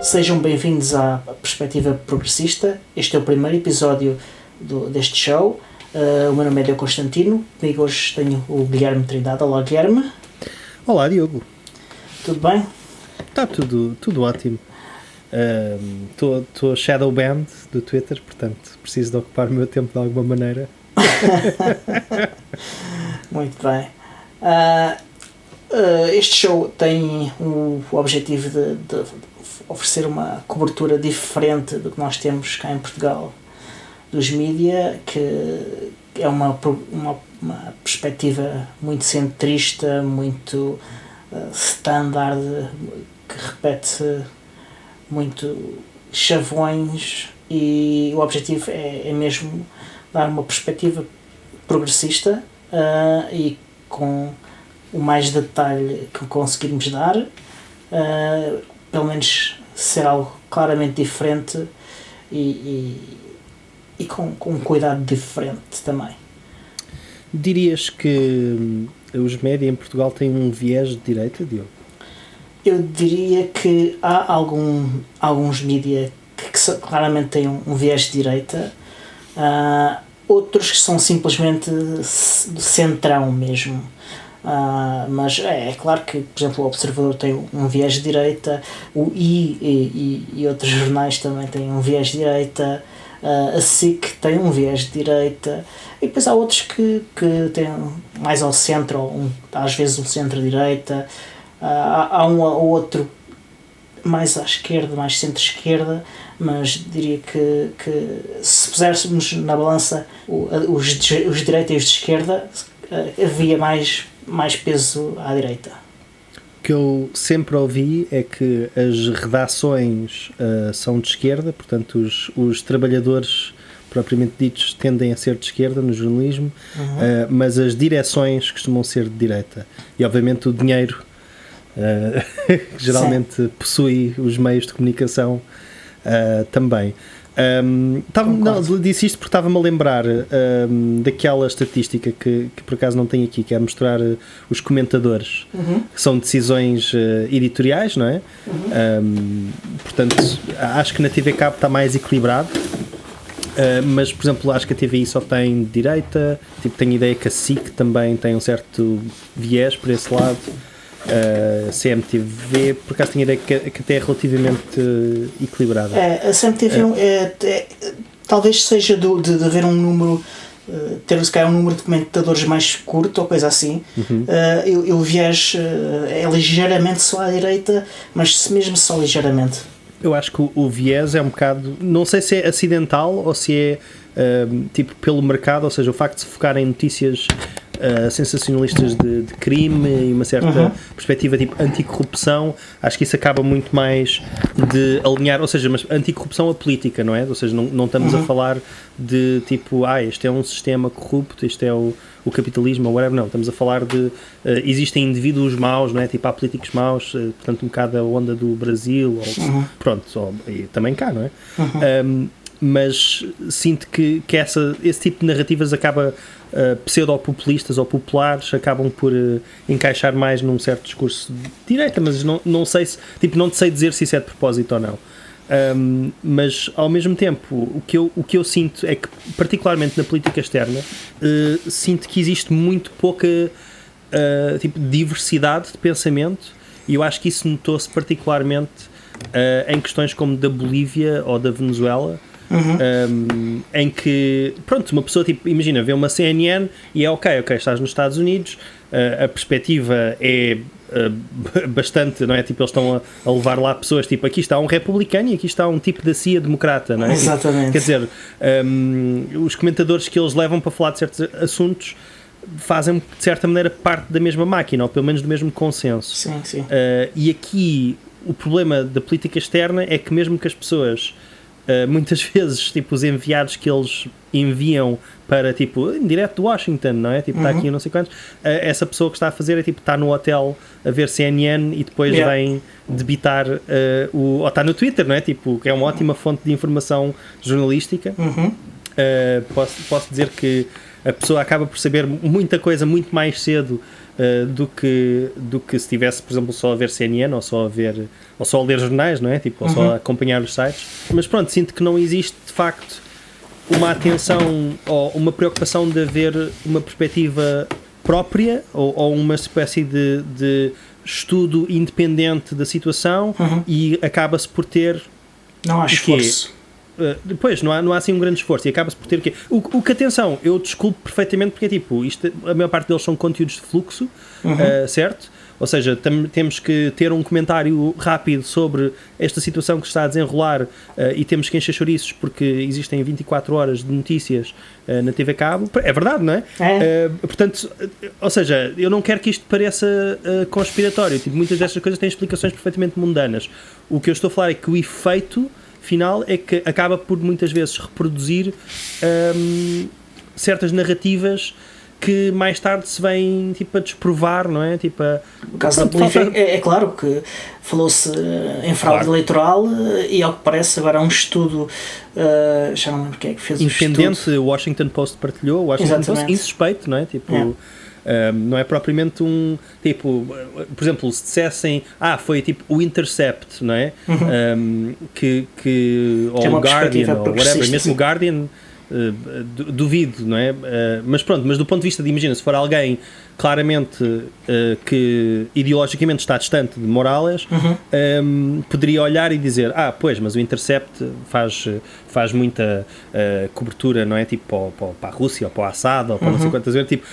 Sejam bem-vindos à Perspectiva Progressista. Este é o primeiro episódio deste show. O meu nome é Diogo Constantino. Comigo hoje tenho o Guilherme Trindade. Olá, Guilherme. Olá, Diogo. Tudo bem? Está tudo ótimo. Estou shadow banned do Twitter, portanto preciso de ocupar o meu tempo de alguma maneira. Muito bem. Este show tem o objetivo de oferecer uma cobertura diferente do que nós temos cá em Portugal dos mídia, que é uma perspectiva muito centrista, muito standard, que repete muito chavões, e o objetivo é mesmo dar uma perspectiva progressista e com o mais detalhe que conseguirmos dar, pelo menos ser algo claramente diferente e com um cuidado diferente também. Dirias que os média em Portugal têm um viés de direita, Diogo? Eu diria que há alguns mídia que claramente têm um viés de direita, outros que são simplesmente centrão mesmo. Mas é claro que, por exemplo, o Observador tem um viés de direita, o e outros jornais também têm um viés de direita, a SIC tem um viés de direita, e depois há outros que têm mais ao centro, ou às vezes um centro-direita. Há um ou outro mais à esquerda, mais centro-esquerda, mas diria que se puséssemos na balança os de direita e os de esquerda, havia mais peso à direita. O que eu sempre ouvi é que as redações são de esquerda, portanto os trabalhadores propriamente ditos tendem a ser de esquerda no jornalismo, mas as direções costumam ser de direita. E obviamente o dinheiro que geralmente possui os meios de comunicação também. Disse isto porque estava-me a lembrar daquela estatística que por acaso não tenho aqui, que é mostrar os comentadores, que são decisões editoriais, não é? Portanto, acho que na TV Cabo está mais equilibrado, mas, por exemplo, acho que a TVI só tem direita, tenho ideia que a SIC também tem um certo viés por esse lado. CMTV, por acaso tenho ideia que até é relativamente equilibrada. A CMTV talvez seja de haver um número, ter se calhar um número de comentadores mais curto ou coisa assim. O viés é ligeiramente só à direita, mas mesmo só ligeiramente. Eu acho que o viés é um bocado, não sei se é acidental ou se é pelo mercado, ou seja, o facto de se focar em notícias sensacionalistas de crime e uma certa perspectiva anticorrupção, acho que isso acaba muito mais de alinhar, ou seja, mas anticorrupção a política, não é? Ou seja, não estamos a falar de este é um sistema corrupto, este é o capitalismo ou whatever, não, estamos a falar de existem indivíduos maus, não é? Há políticos maus, portanto um bocado a onda do Brasil, e também cá, não é? Mas sinto que esse tipo de narrativas acaba pseudo-populistas ou populares, acabam por encaixar mais num certo discurso de direita, mas não sei se, não sei dizer se isso é de propósito ou não. Mas ao mesmo tempo o que eu sinto é que, particularmente na política externa, sinto que existe muito pouca diversidade de pensamento, e eu acho que isso notou-se particularmente em questões como da Bolívia ou da Venezuela, em que, uma pessoa, imagina, vê uma CNN e é ok, estás nos Estados Unidos, a perspectiva é bastante, não é? Eles estão a levar lá pessoas, aqui está um republicano e aqui está um tipo da CIA democrata, não é? Exatamente. Quer dizer, os comentadores que eles levam para falar de certos assuntos fazem, de certa maneira, parte da mesma máquina, ou pelo menos do mesmo consenso. Sim. E aqui o problema da política externa é que, mesmo que as pessoas muitas vezes, os enviados que eles enviam para, direto de Washington, não é? Está aqui não sei quantos, essa pessoa que está a fazer está no hotel a ver CNN e depois vem debitar ou está no Twitter, não é? Que é uma ótima fonte de informação jornalística. Posso dizer que a pessoa acaba por saber muita coisa muito mais cedo do que se estivesse, por exemplo, só a ver CNN ou só a ler jornais, não é? Tipo, ou só a acompanhar os sites. Mas pronto, sinto que não existe de facto uma atenção ou uma preocupação de haver uma perspectiva própria ou uma espécie de estudo independente da situação e acaba-se por ter... Não há esforço. Depois, não há assim um grande esforço e acaba-se por ter o quê? O que, atenção, eu desculpo perfeitamente porque, tipo, a maior parte deles são conteúdos de fluxo, certo? Ou seja, temos que ter um comentário rápido sobre esta situação que se está a desenrolar e temos que encher chouriços porque existem 24 horas de notícias na TV Cabo. É verdade, não é? Portanto, ou seja, eu não quero que isto pareça conspiratório. Tipo, muitas destas coisas têm explicações perfeitamente mundanas. O que eu estou a falar é que o efeito final é que acaba por muitas vezes reproduzir certas narrativas que mais tarde se vêm tipo, a desprovar, não é? Tipo, o caso da Bolívia é claro que falou-se em fraude eleitoral e ao que parece agora há um estudo, já não lembro quem é que fez independente, o estudo. o Washington Post partilhou, o Washington Post insuspeito, não é? Tipo, não é propriamente um tipo, por exemplo, se dissessem foi tipo o Intercept, não é? Ou o Guardian ou whatever, mesmo o Guardian duvido, não é? Mas pronto, mas do ponto de vista de, imagina, se for alguém claramente que ideologicamente está distante de Morales, poderia olhar e dizer, pois, mas o Intercept faz muita cobertura, não é? Tipo para a Rússia ou para o Assad ou para não sei quantas vezes, tipo,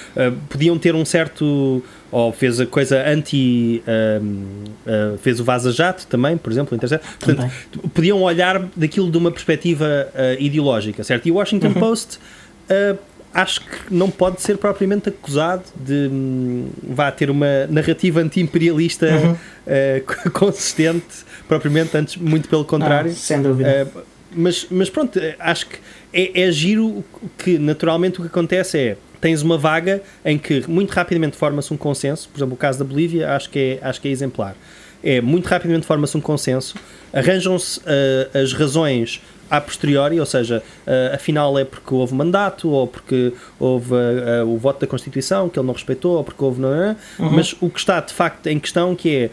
podiam ter um certo, ou fez a coisa fez o Vaza Jato também, por exemplo, o Intercept. Portanto, podiam olhar daquilo de uma perspectiva ideológica, certo? E o Washington Post acho que não pode ser propriamente acusado de ter uma narrativa anti-imperialista consistente, propriamente, antes, muito pelo contrário. Sem dúvida. Mas pronto, acho que é giro que naturalmente o que acontece é tens uma vaga em que muito rapidamente forma-se um consenso, por exemplo o caso da Bolívia acho que é exemplar, muito rapidamente forma-se um consenso, arranjam-se as razões a posteriori, ou seja, afinal é porque houve mandato, ou porque houve o voto da Constituição que ele não respeitou, ou porque houve... Mas o que está de facto em questão que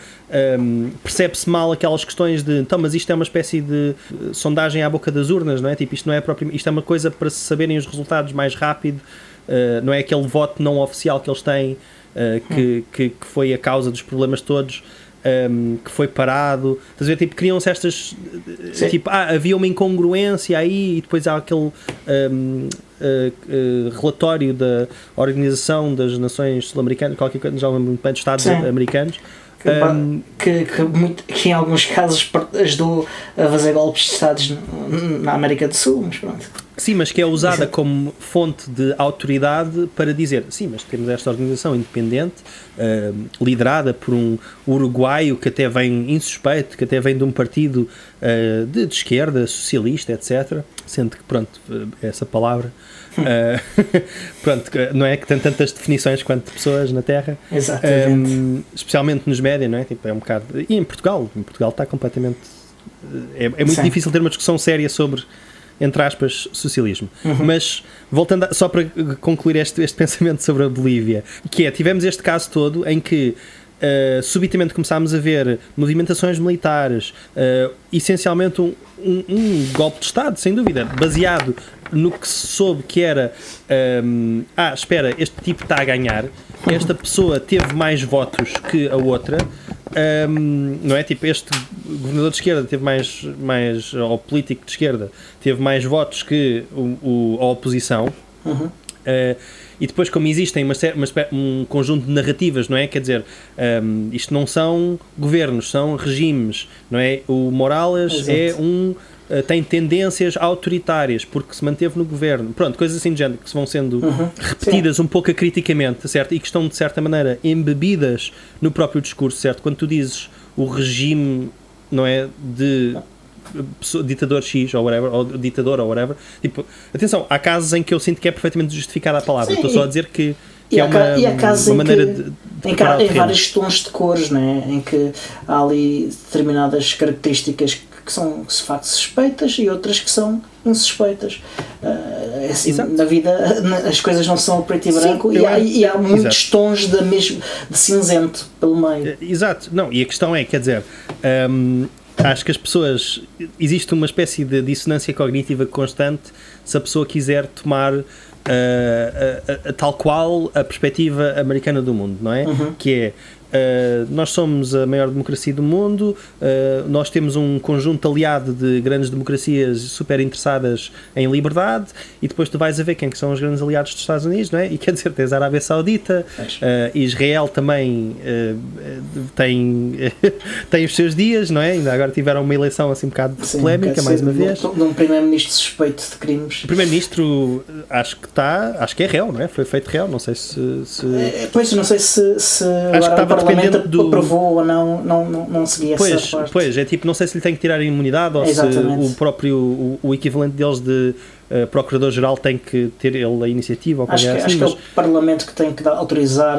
percebe-se mal aquelas questões de então, mas isto é uma espécie de sondagem à boca das urnas, não é? Tipo, isto é uma coisa para se saberem os resultados mais rápido, não é aquele voto não oficial que eles têm que foi a causa dos problemas todos, que foi parado, estás a ver? Tipo, criam-se estas tipo, havia uma incongruência aí e depois há aquele relatório da Organização das Nações Sul-Americanas, qualquer coisa, já não lembro muito bem, dos Estados Americanos, que em alguns casos ajudou a fazer golpes de Estados na América do Sul, mas pronto. Sim, mas que é usada como fonte de autoridade para dizer, sim, mas temos esta organização independente, liderada por um uruguaio que até vem insuspeito, que até vem de um partido de esquerda, socialista, etc. Sendo que, pronto, essa palavra, pronto, não é que tem tantas definições quanto pessoas na Terra. Exatamente. Especialmente nos médias, não é? Tipo, é um bocado... E em Portugal está completamente... É muito difícil ter uma discussão séria sobre, entre aspas, socialismo. Mas, voltando só para concluir este pensamento sobre a Bolívia, que tivemos este caso todo em que subitamente começámos a ver movimentações militares, essencialmente um golpe de Estado, sem dúvida, baseado no que se soube que era espera, este tipo está a ganhar, esta pessoa teve mais votos que a outra, não é? Tipo, este governador de esquerda teve mais ou político de esquerda teve mais votos que a oposição. E depois, como existem um conjunto de narrativas, não é? Quer dizer, isto não são governos, são regimes, não é? O Morales tem tendências autoritárias porque se manteve no governo, pronto, coisas assim de género que se vão sendo repetidas um pouco acriticamente, certo? E que estão de certa maneira embebidas no próprio discurso, certo? Quando tu dizes o regime, não é, de ditador X ou whatever, ou ditador ou whatever, tipo, atenção, há casos em que eu sinto que é perfeitamente justificada a palavra. Estou só a dizer que é uma maneira de em vários tons de cores, não é? Em que há ali determinadas características que que são de facto suspeitas e outras que são insuspeitas. Assim, Exato. na vida as coisas não são preto e branco. Sim, e há muitos Exato. tons de cinzento pelo meio. Exato, não, e a questão é, quer dizer, acho que as pessoas, existe uma espécie de dissonância cognitiva constante se a pessoa quiser tomar tal qual a perspectiva americana do mundo, não é? Que é, nós somos a maior democracia do mundo, nós temos um conjunto aliado de grandes democracias super interessadas em liberdade, e depois tu vais a ver quem que são os grandes aliados dos Estados Unidos, não é? E quer dizer, tens a Arábia Saudita, Israel também tem os seus dias, não é? Ainda agora tiveram uma eleição assim um bocado polémica, mais uma vez. De um primeiro-ministro suspeito de crimes. O primeiro-ministro acho que é réu, não é? Foi feito réu, não sei se... Pois, não sei se agora o Parlamento aprovou ou não seguia essa parte. Pois, é tipo, não sei se lhe tem que tirar a imunidade ou Exatamente. se o próprio, o equivalente deles de Procurador-Geral tem que ter ele a iniciativa ou acho coisa que, assim. acho que é o Parlamento que tem que autorizar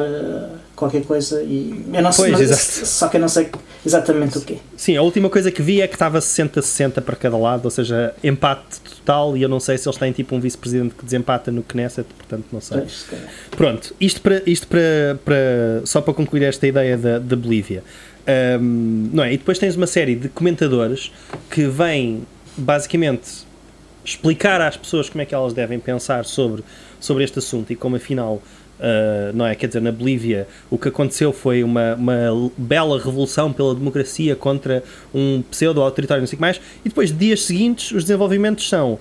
qualquer coisa e eu não sei, só que eu não sei exatamente o quê. Sim, a última coisa que vi é que estava 60-60 para cada lado, ou seja, empate total, e eu não sei se eles têm tipo um vice-presidente que desempata no Knesset, portanto não sei. Pois, pronto, isto para só para concluir esta ideia da Bolívia, não é? E depois tens uma série de comentadores que vêm basicamente explicar às pessoas como é que elas devem pensar sobre este assunto e como afinal não é? Quer dizer, na Bolívia o que aconteceu foi uma bela revolução pela democracia contra um pseudo-autoritário, não sei o que mais, e depois, dias seguintes, os desenvolvimentos são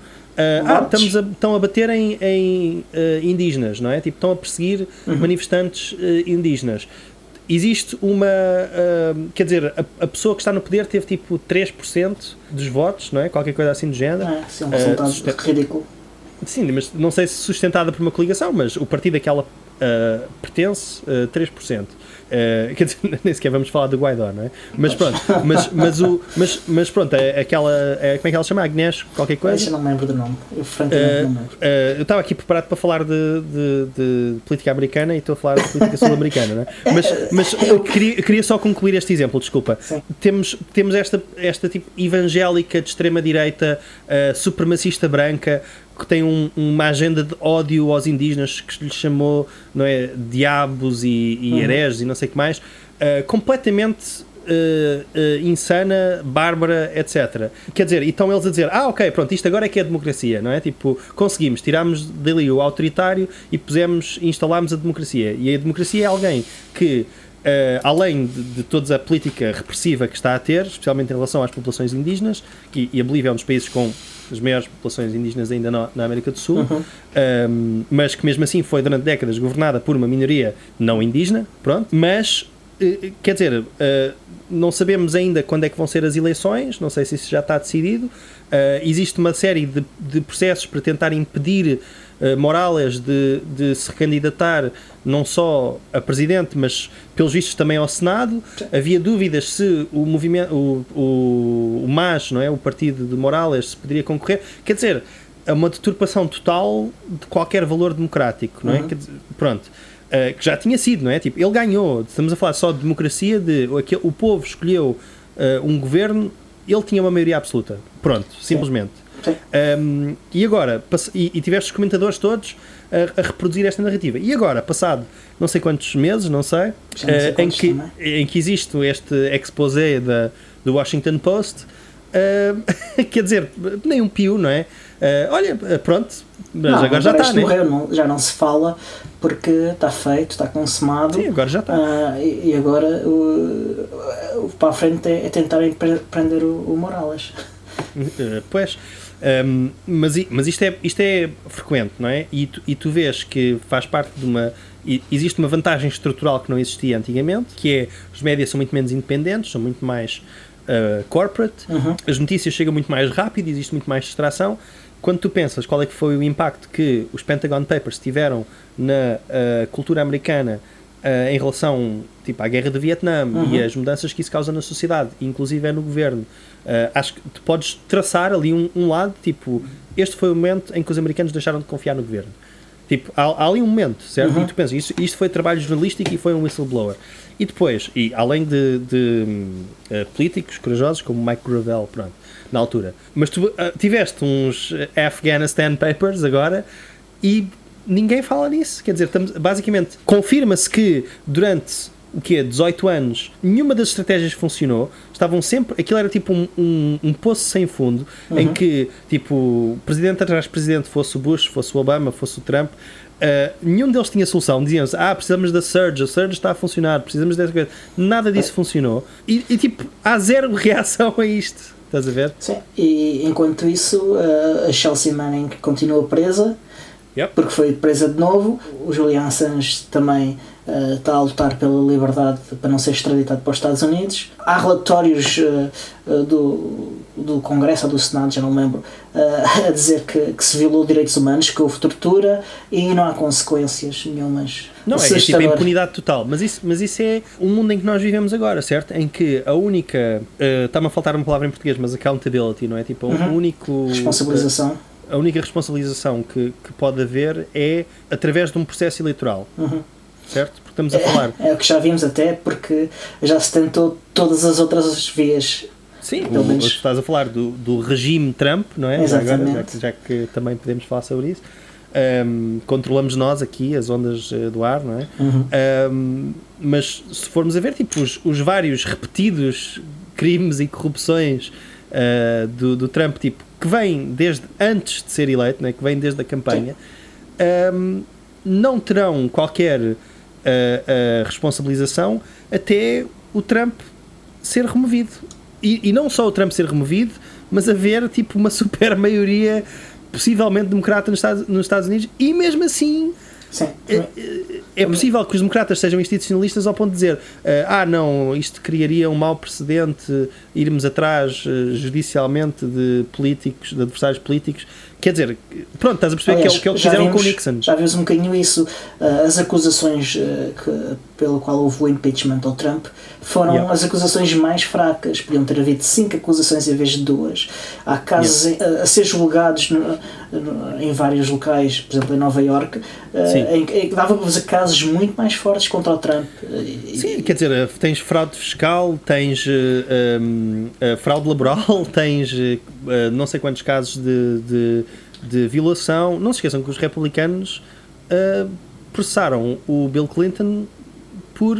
estão a bater em indígenas, não é? Tipo, estão a perseguir manifestantes indígenas. Existe uma... quer dizer, a pessoa que está no poder teve tipo 3% dos votos, não é? Qualquer coisa assim do género. Sim, um resultado ridículo. Sim, mas não sei se sustentada por uma coligação, mas o partido a que ela pertence, 3%. Quer dizer, nem sequer vamos falar do Guaidó, não é? Mas pronto, mas pronto, aquela, como é que ela se chama? Agnes, qualquer coisa? Eu não me lembro do nome, eu francamente não me lembro. Eu estava aqui preparado para falar de política americana e estou a falar de política sul-americana, não é? Mas eu queria só concluir este exemplo, desculpa. Sim. Temos esta tipo evangélica de extrema-direita, supremacista branca, que tem uma agenda de ódio aos indígenas, que lhes chamou, não é, diabos e hereges e não sei o que mais, completamente insana, bárbara, etc. Quer dizer, e estão eles a dizer, ok, pronto, isto agora é que é democracia, não é? Tipo, conseguimos, tirámos dali o autoritário e instalámos a democracia. E a democracia é alguém que, além de toda a política repressiva que está a ter, especialmente em relação às populações indígenas, e a Bolívia é um dos países com as maiores populações indígenas ainda na América do Sul, mas que mesmo assim foi durante décadas governada por uma minoria não indígena, pronto, mas quer dizer, não sabemos ainda quando é que vão ser as eleições, não sei se isso já está decidido. Existe uma série de processos para tentar impedir Morales de se recandidatar não só a presidente, mas pelos vistos também ao Senado. Havia dúvidas se o movimento, o MAS, não é? O partido de Morales, se poderia concorrer. Quer dizer, é uma deturpação total de qualquer valor democrático, não é? Quer dizer, pronto. Que já tinha sido, não é? Tipo, ele ganhou, estamos a falar só de democracia, o povo escolheu um governo, ele tinha uma maioria absoluta, pronto, simplesmente. E agora, e tiveste os comentadores todos a reproduzir esta narrativa, e agora, passado não sei quantos meses, não sei, em que existe este exposé do Washington Post, quer dizer, nem um pio, não é? Olha, pronto, mas não, agora já está, né? Morreu, já não se fala porque está feito, está consumado. Sim, agora já está. E agora para a frente é tentarem prender o Morales. Pois, mas isto é frequente, não é? E tu vês que faz parte de uma... Existe uma vantagem estrutural que não existia antigamente, que é os médias são muito menos independentes, são muito mais corporate, as notícias chegam muito mais rápido, existe muito mais distração. Quando tu pensas qual é que foi o impacto que os Pentagon Papers tiveram na cultura americana em relação tipo, à guerra do Vietnã e as mudanças que isso causa na sociedade, inclusive no governo, acho que tu podes traçar ali um lado, tipo, este foi o momento em que os americanos deixaram de confiar no governo. Tipo, há ali um momento, certo? E tu pensas, isto foi trabalho jornalístico e foi um whistleblower. E depois, além de políticos corajosos, como Mike Gravel, pronto, na altura. Mas tu tiveste uns Afghanistan Papers agora e ninguém fala nisso. Quer dizer, basicamente, confirma-se que durante 18 anos, nenhuma das estratégias funcionou. Estavam sempre... Aquilo era tipo um poço sem fundo, em que, tipo, presidente atrás de presidente, fosse o Bush, fosse o Obama, fosse o Trump, nenhum deles tinha solução. Diziam-se, precisamos da Surge, a Surge está a funcionar, precisamos dessa coisa. Nada disso funcionou. E tipo, há zero reação a isto. Estás a ver? Sim, e enquanto isso, a Chelsea Manning continua presa, porque foi presa de novo. O Julian Assange também está a lutar pela liberdade para não ser extraditado para os Estados Unidos. Há relatórios do Congresso ou do Senado, já não lembro, a dizer que se violou direitos humanos, que houve tortura e não há consequências nenhumas. Não, é tipo a impunidade total. Mas isso é o mundo em que nós vivemos agora, certo? Em que a única... está-me a faltar uma palavra em português, mas accountability, não é? Tipo, o único... Responsabilização. A única responsabilização que pode haver é através de um processo eleitoral. Certo? Porque estamos a falar... É o que já vimos até, porque já se tentou todas as outras vias. Sim, estás a falar do regime Trump, não é? Exatamente. Já que também podemos falar sobre isso. Controlamos nós aqui as ondas do ar, não é? Mas se formos a ver, tipo, os vários repetidos crimes e corrupções do Trump, tipo, que vêm desde antes de ser eleito, né? Que vêm desde a campanha, não terão qualquer responsabilização até o Trump ser removido. E não só o Trump ser removido, mas haver tipo uma super maioria possivelmente democrata nos Estados Unidos, e mesmo assim é possível que os democratas sejam institucionalistas ao ponto de dizer não, isto criaria um mau precedente, irmos atrás judicialmente de políticos, de adversários políticos. Quer dizer, pronto, estás a perceber. Aliás, que é o que fizeram com o Nixon. Já vimos um bocadinho isso. As acusações pelo qual houve o impeachment ao Trump foram as acusações mais fracas. Podiam ter havido 5 acusações em vez de 2. Há casos a ser julgados em vários locais, por exemplo em Nova Iorque, em que dava para fazer casos muito mais fortes contra o Trump. Sim, quer dizer, tens fraude fiscal, tens fraude laboral, tens não sei quantos casos de violação. Não se esqueçam que os republicanos processaram o Bill Clinton por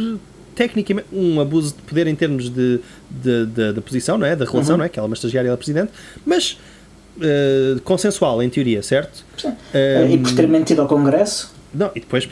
tecnicamente um abuso de poder em termos da posição, não é? Da relação, não é? Que ela é uma estagiária e ela é presidente, mas consensual em teoria, certo? E por ter mentido ao Congresso. Não, e depois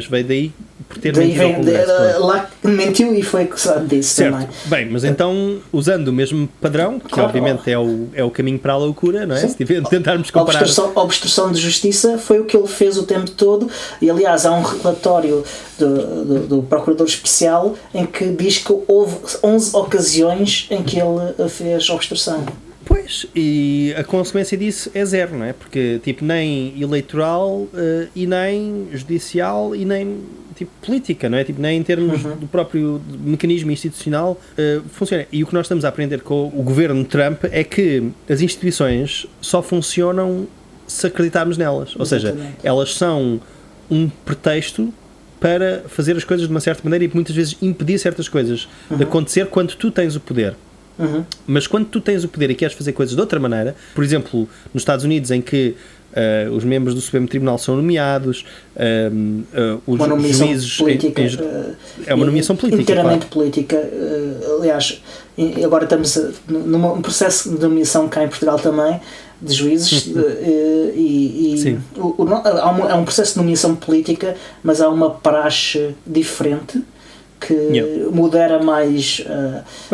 veio daí por ter mentido ao Congresso. Lá mentiu e foi acusado disso também. Bem, mas então, usando o mesmo padrão, que obviamente é o caminho para a loucura, não é? Se tentarmos comparar... A obstrução de justiça foi o que ele fez o tempo todo, e aliás há um relatório do Procurador Especial em que diz que houve 11 ocasiões em que ele fez obstrução. Pois, e a consequência disso é zero, não é? Porque, tipo, nem eleitoral e nem judicial e nem, tipo, política, não é? Tipo, nem em termos do próprio mecanismo institucional funciona. E o que nós estamos a aprender com o governo Trump é que as instituições só funcionam se acreditarmos nelas. Ou seja, elas são um pretexto para fazer as coisas de uma certa maneira e muitas vezes impedir certas coisas de acontecer quando tu tens o poder. Mas quando tu tens o poder e queres fazer coisas de outra maneira, por exemplo, nos Estados Unidos, em que os membros do Supremo Tribunal são nomeados, os juízes política, é uma nomeação política, inteiramente política. Aliás, agora estamos num processo de nomeação cá em Portugal também de juízes é um processo de nomeação política, mas há uma praxe diferente que modera mais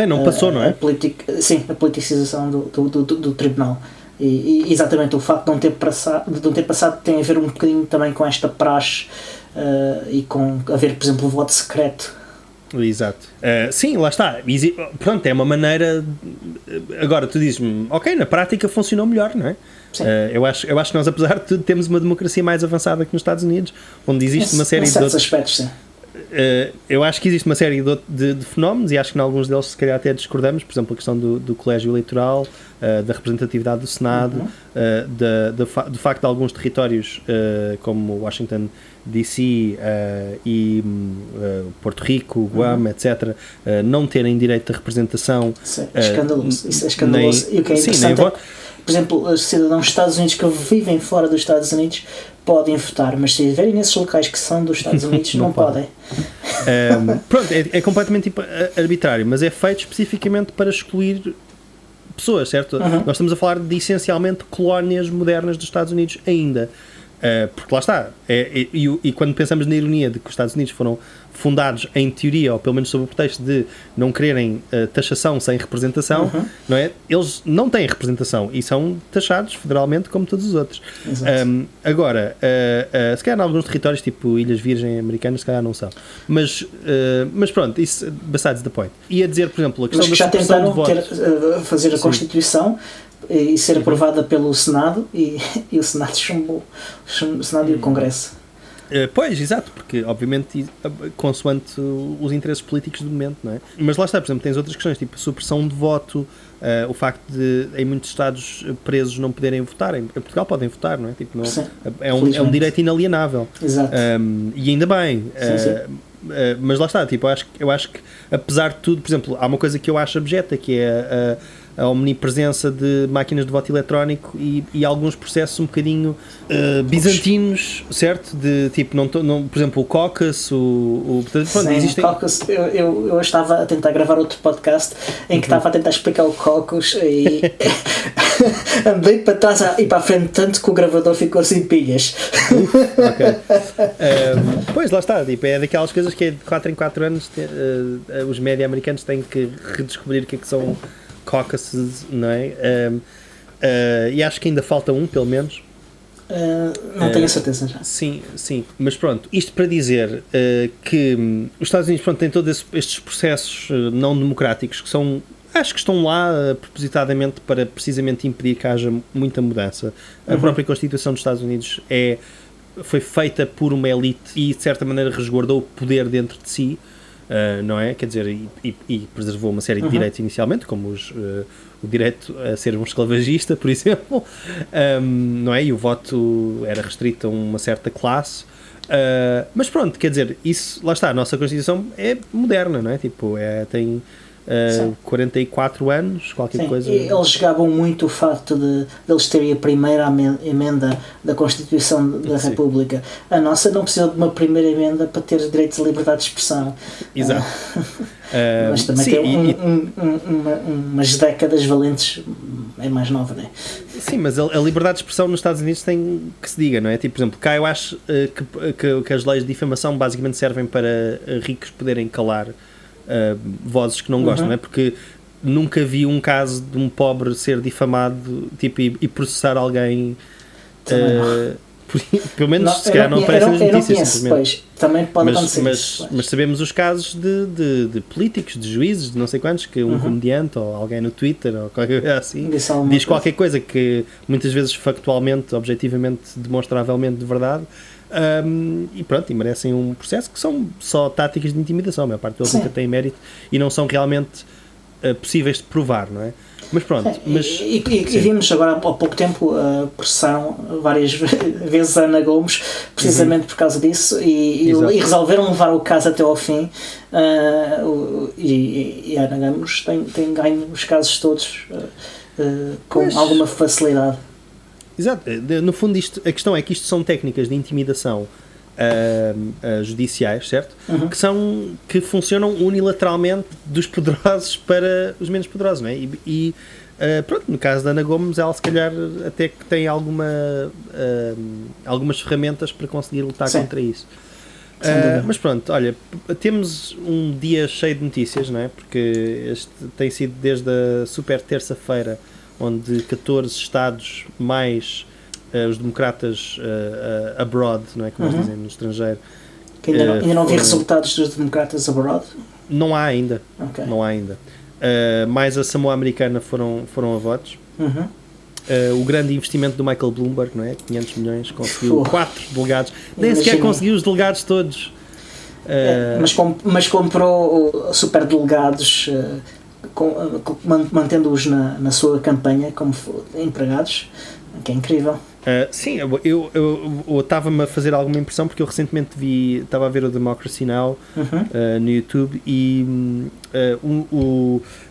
não passou, não é? A politicização do tribunal. E exatamente o facto de não ter passado tem a ver um bocadinho também com esta praxe e com haver, por exemplo, o voto secreto. Exato. Sim, lá está. Pronto, é uma maneira. Agora tu dizes-me, ok, na prática funcionou melhor, não é? Eu acho que nós, apesar de tudo, temos uma democracia mais avançada que nos Estados Unidos, onde existe uma série de outros aspectos, sim. eu acho que existe uma série de fenómenos e acho que em alguns deles se calhar até discordamos, por exemplo a questão do colégio eleitoral, da representatividade do Senado, do facto de alguns territórios como Washington DC e Porto Rico, Guam, etc., não terem direito de representação. Isso é escandaloso. Isso é escandaloso. E o que é interessante é que, por exemplo, os cidadãos dos Estados Unidos que vivem fora dos Estados Unidos podem votar, mas se viverem nesses locais que são dos Estados Unidos não podem. Pronto, é completamente arbitrário, mas é feito especificamente para excluir pessoas, certo? Nós estamos a falar de essencialmente colónias modernas dos Estados Unidos ainda. Porque lá está, e quando pensamos na ironia de que os Estados Unidos foram fundados em teoria, ou pelo menos sob o pretexto de não quererem taxação sem representação, não é? Eles não têm representação e são taxados federalmente como todos os outros. Agora, se calhar em alguns territórios, tipo Ilhas Virgem Americanas, se calhar não são. Mas pronto, isso besides the point. Ia dizer, por exemplo, a questão da supressão de votos. Fazer a Constituição e ser aprovada pelo Senado e o Senado chumbou, o Senado e o Congresso. Pois, exato, porque obviamente consoante os interesses políticos do momento, não é? Mas lá está, por exemplo, tens outras questões, tipo supressão de voto, o facto de em muitos estados presos não poderem votar, em Portugal podem votar, não é? Tipo, não, é um direito inalienável. Exato. E ainda bem. Sim. Mas lá está, tipo, eu acho que apesar de tudo, por exemplo, há uma coisa que eu acho abjeta, que é a omnipresença de máquinas de voto eletrónico e alguns processos um bocadinho bizantinos, certo? De tipo, não, por exemplo, o caucus, portanto, sim, existem... o caucus, eu estava a tentar gravar outro podcast em que estava a tentar explicar o caucus e andei para trás e para a frente tanto que o gravador ficou sem pilhas. Ok. Pois, lá está, tipo, é daquelas coisas que é de 4 em 4 anos os média americanos têm que redescobrir o que é que são caucuses, não é? E acho que ainda falta um, pelo menos. Não tenho a certeza já. Sim, mas pronto, isto para dizer que os Estados Unidos, pronto, têm todos estes processos não democráticos que são, acho que estão lá propositadamente para precisamente impedir que haja muita mudança. A própria Constituição dos Estados Unidos foi feita por uma elite e de certa maneira resguardou o poder dentro de si. Não é? Quer dizer, e preservou uma série de direitos inicialmente, como o direito a ser um esclavagista, por exemplo, não é? E o voto era restrito a uma certa classe, mas pronto, quer dizer, isso, lá está, a nossa Constituição é moderna, não é? Tipo, tem 44 anos, qualquer coisa. E eles jogavam muito o facto de eles terem a primeira emenda da Constituição da República. A nossa não precisa de uma primeira emenda para ter direitos à liberdade de expressão. Exato. Mas também tem umas décadas valentes, é mais nova, não é? Sim, mas a liberdade de expressão nos Estados Unidos tem que se diga, não é? Tipo, por exemplo, cá eu acho que as leis de difamação basicamente servem para ricos poderem calar vozes que não gostam, não é? Porque nunca vi um caso de um pobre ser difamado, tipo, e processar alguém, pelo menos se calhar não aparecem nas notícias. Pois, também pode acontecer mas sabemos os casos de políticos, de juízes, de não sei quantos, que um comediante ou alguém no Twitter ou qualquer coisa assim diz qualquer coisa que muitas vezes factualmente, objetivamente, demonstravelmente de verdade. E pronto, e merecem um processo que são só táticas de intimidação, a maior parte deles nunca têm mérito e não são realmente possíveis de provar, não é? Mas pronto. E vimos agora há pouco tempo processaram várias vezes a Ana Gomes precisamente por causa disso e resolveram levar o caso até ao fim, e a Ana Gomes tem ganho os casos todos com alguma facilidade. Exato, no fundo a questão é que isto são técnicas de intimidação judiciais, certo? Que funcionam unilateralmente dos poderosos para os menos poderosos, não é? E pronto, no caso da Ana Gomes, ela se calhar até que tem algumas ferramentas para conseguir lutar contra isso. Mas pronto, olha, temos um dia cheio de notícias, não é? Porque este tem sido desde a super terça-feira, onde 14 estados mais os democratas abroad, não é, como eles dizem no estrangeiro. Que ainda não vi resultados dos democratas abroad? Não há ainda. Okay. Não há ainda. Mais a Samoa Americana foram a votos. O grande investimento do Michael Bloomberg, não é? 500 milhões, conseguiu 4 delegados. Nem sequer conseguiu os delegados todos. Mas comprou superdelegados, mantendo-os na sua campanha como empregados, que é incrível. Sim, eu estava-me a fazer alguma impressão porque eu recentemente estava a ver o Democracy Now! No YouTube e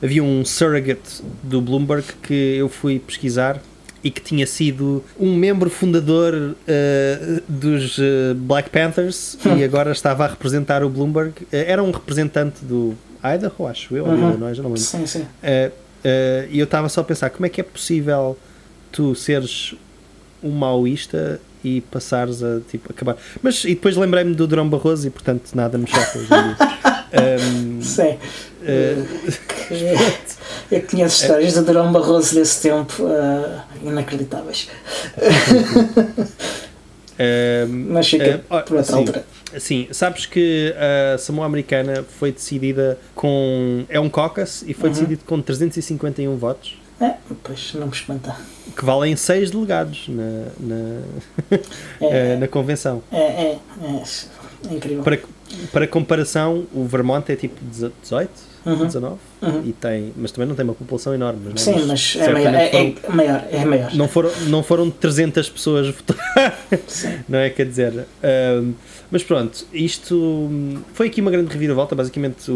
havia um surrogate do Bloomberg que eu fui pesquisar e que tinha sido um membro fundador dos Black Panthers e agora estava a representar o Bloomberg. Era um representante do Idaho, acho eu, Illinois, já não lembro. Sim, sim. E eu estava só a pensar, como é que é possível tu seres um maoísta e passares a acabar. Mas e depois lembrei-me do Durão Barroso e portanto nada me choca hoje em dia. Sim. Eu conheço histórias do Durão Barroso desse tempo inacreditáveis. Mas fica por outra altura. Sim, sabes que a Samoa Americana foi decidida é um caucus e foi decidido com 351 votos. Pois não me espanta. Que valem 6 delegados na convenção. É incrível. Para comparação, o Vermont é tipo 18, 19, mas também não tem uma população enorme. Não é? Sim, mas é maior. Não foram 300 pessoas votar, não é? Quer dizer, mas pronto, isto foi aqui uma grande reviravolta. Basicamente,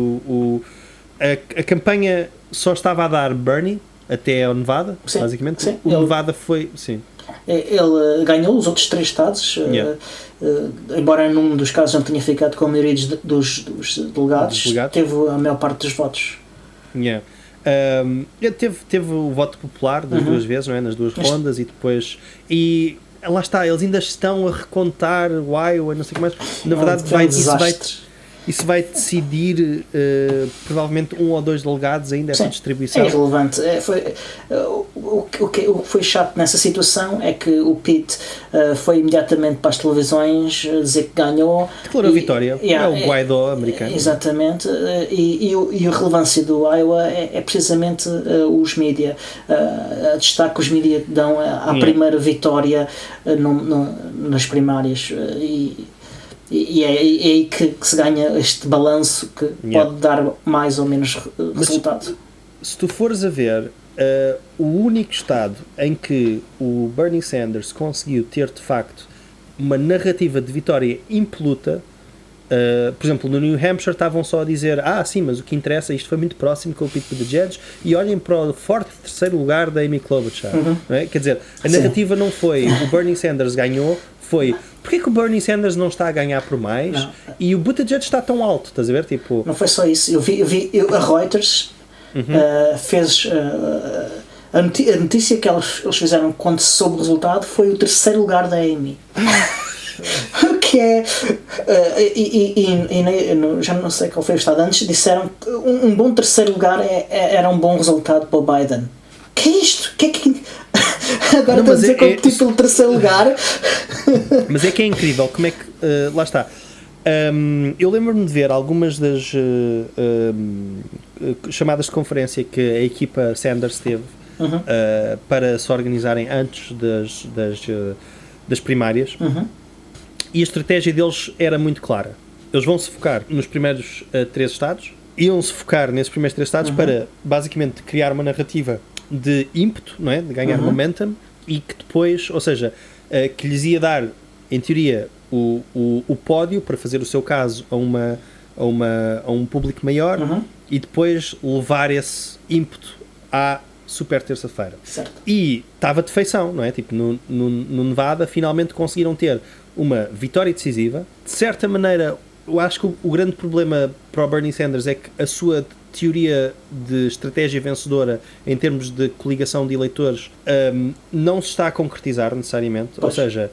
a campanha só estava a dar Bernie até ao Nevada, basicamente. Sim, Nevada foi. Sim. Ele ganhou os outros 3 estados, embora num dos casos não tenha ficado com a maioria dos delegados, teve a maior parte dos votos. Teve o voto popular das duas vezes, não é? Nas duas rondas e depois. E lá está, eles ainda estão a recontar o Iowa, não sei o que mais. Na verdade, isso vai decidir provavelmente 1 ou 2 delegados ainda, essa distribuição. É irrelevante. O que foi chato nessa situação é que o Pete foi imediatamente para as televisões dizer que ganhou. Declarou a vitória. É o Guaidó americano. Exatamente. E a relevância do Iowa é precisamente os mídia. A destaque que os mídia dão à primeira vitória nas primárias. E é aí que se ganha este balanço que pode dar mais ou menos resultado. Se tu fores a ver, o único estado em que o Bernie Sanders conseguiu ter de facto uma narrativa de vitória impoluta, por exemplo, no New Hampshire estavam só a dizer sim, mas o que interessa, isto foi muito próximo com o Pete Buttigieg e olhem para o forte terceiro lugar da Amy Klobuchar. Não é? Quer dizer, a narrativa não foi o Bernie Sanders ganhou, foi porque é que o Bernie Sanders não está a ganhar por mais e o Buttigieg está tão alto, estás a ver? Tipo... Não foi só isso, a Reuters fez a notícia que eles fizeram quando se soube o resultado foi o terceiro lugar da Amy. O que é já não sei qual foi o estado antes, disseram que um bom terceiro lugar era um bom resultado para o Biden. Que é isto? Agora estamos a dizer competir pelo terceiro lugar. Mas é que é incrível como é que lá está. Eu lembro-me de ver algumas das chamadas de conferência que a equipa Sanders teve para se organizarem antes das primárias. E a estratégia deles era muito clara. Eles vão se focar nos primeiros 3 estados, iam-se focar nesses primeiros 3 estados para basicamente criar uma narrativa de ímpeto, não é? De ganhar momentum, e que depois, ou seja, que lhes ia dar, em teoria, o pódio para fazer o seu caso a um público maior e depois levar esse ímpeto à super terça-feira. E estava de feição, não é? Tipo, no Nevada finalmente conseguiram ter uma vitória decisiva. De certa maneira, eu acho que o grande problema para o Bernie Sanders é que a sua teoria de estratégia vencedora em termos de coligação de eleitores não se está a concretizar necessariamente. Ou seja,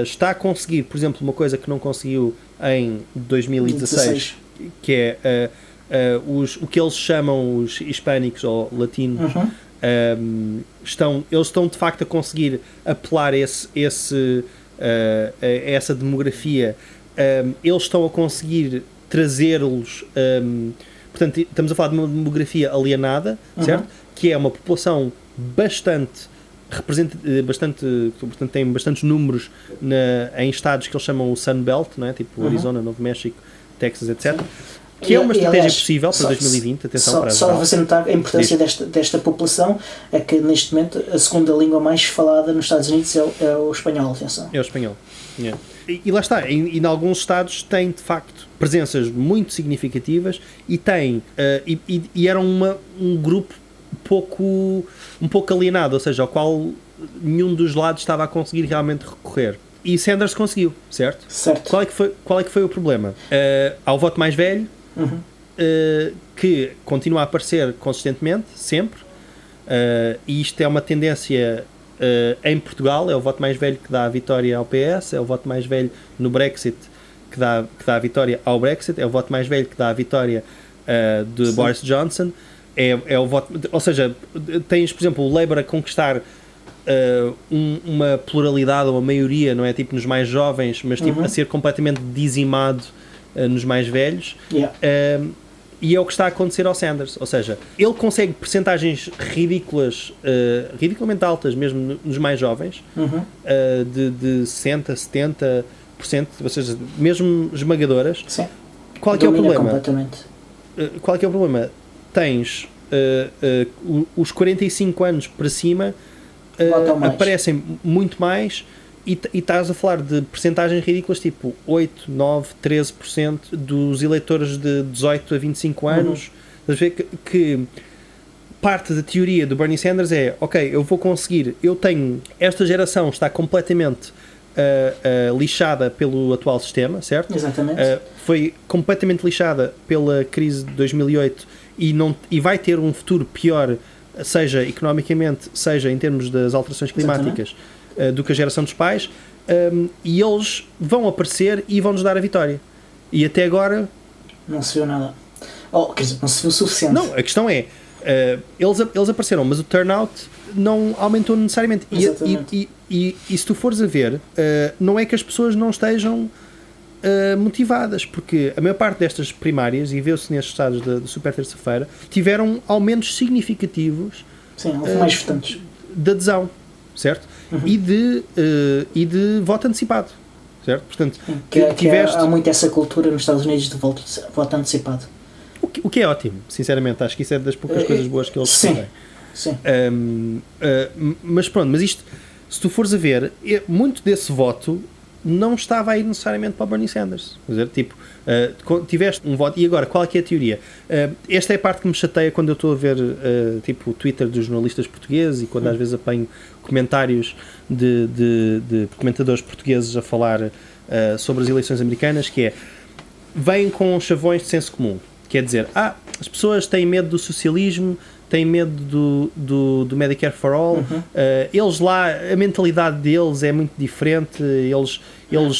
está a conseguir, por exemplo, uma coisa que não conseguiu em 2016, que é o que eles chamam os hispânicos ou latinos. Eles estão de facto a conseguir apelar essa demografia. Eles estão a conseguir trazê-los, portanto estamos a falar de uma demografia alienada, certo? Que é uma população bastante, portanto tem bastantes números em estados que eles chamam o Sun Belt, não é? Tipo Arizona, Novo México, Texas, etc. Que é uma estratégia possível para 2020, atenção para só você notar a importância desta população, é que neste momento a segunda língua mais falada nos Estados Unidos é o espanhol, atenção. É o espanhol. Yeah. E lá está, e em alguns estados tem de facto presenças muito significativas e tem, e era um grupo um pouco alienado, ou seja, ao qual nenhum dos lados estava a conseguir realmente recorrer. E Sanders conseguiu, certo? Certo. Qual é que foi o problema? Há o voto mais velho, que continua a aparecer consistentemente, sempre, e isto é uma tendência em Portugal, é o voto mais velho que dá a vitória ao PS, é o voto mais velho no Brexit que dá a vitória ao Brexit, é o voto mais velho que dá a vitória de Boris Johnson, é o voto, ou seja, tens, por exemplo, o Labour a conquistar uma pluralidade ou uma maioria, não é tipo nos mais jovens, mas tipo a ser completamente dizimado nos mais velhos. E é o que está a acontecer ao Sanders, ou seja, ele consegue percentagens ridículas, ridiculamente altas mesmo nos mais jovens, de 60%, 70%, ou seja, mesmo esmagadoras. Sim. Qual é que é o problema? Qual é que é o problema? Tens os 45 anos para cima aparecem muito mais e estás a falar de percentagens ridículas, tipo 8, 9, 13% dos eleitores de 18 a 25 anos. Estás a ver que parte da teoria do Bernie Sanders é, ok, eu vou conseguir, esta geração está completamente lixada pelo atual sistema, certo? Exatamente. Foi completamente lixada pela crise de 2008 e vai ter um futuro pior, seja economicamente, seja em termos das alterações climáticas, do que a geração dos pais, e eles vão aparecer e vão-nos dar a vitória. E até agora... Não se viu nada. Quer dizer, não se viu o suficiente. Não, a questão é, eles apareceram, mas o turnout não aumentou necessariamente. E se tu fores a ver, não é que as pessoas não estejam motivadas, porque a maior parte destas primárias, e vê-se nestes estados da super terça-feira, tiveram aumentos significativos. Sim, houve mais votantes. De adesão, certo? E de voto antecipado, certo? Portanto, há muito essa cultura nos Estados Unidos de voto antecipado. O que é ótimo, sinceramente. Acho que isso é das poucas coisas boas que eles têm. Sim. Mas pronto, mas isto, se tu fores a ver, muito desse voto não estava a ir necessariamente para o Bernie Sanders. Quer dizer, tipo, tiveste um voto, e agora, qual é que é a teoria? Esta é a parte que me chateia quando eu estou a ver tipo, o Twitter dos jornalistas portugueses e quando às vezes apanho comentários de comentadores portugueses a falar sobre as eleições americanas, que é, vêm com chavões de senso comum. Quer dizer, as pessoas têm medo do socialismo, têm medo do Medicare for All, eles lá, a mentalidade deles é muito diferente, eles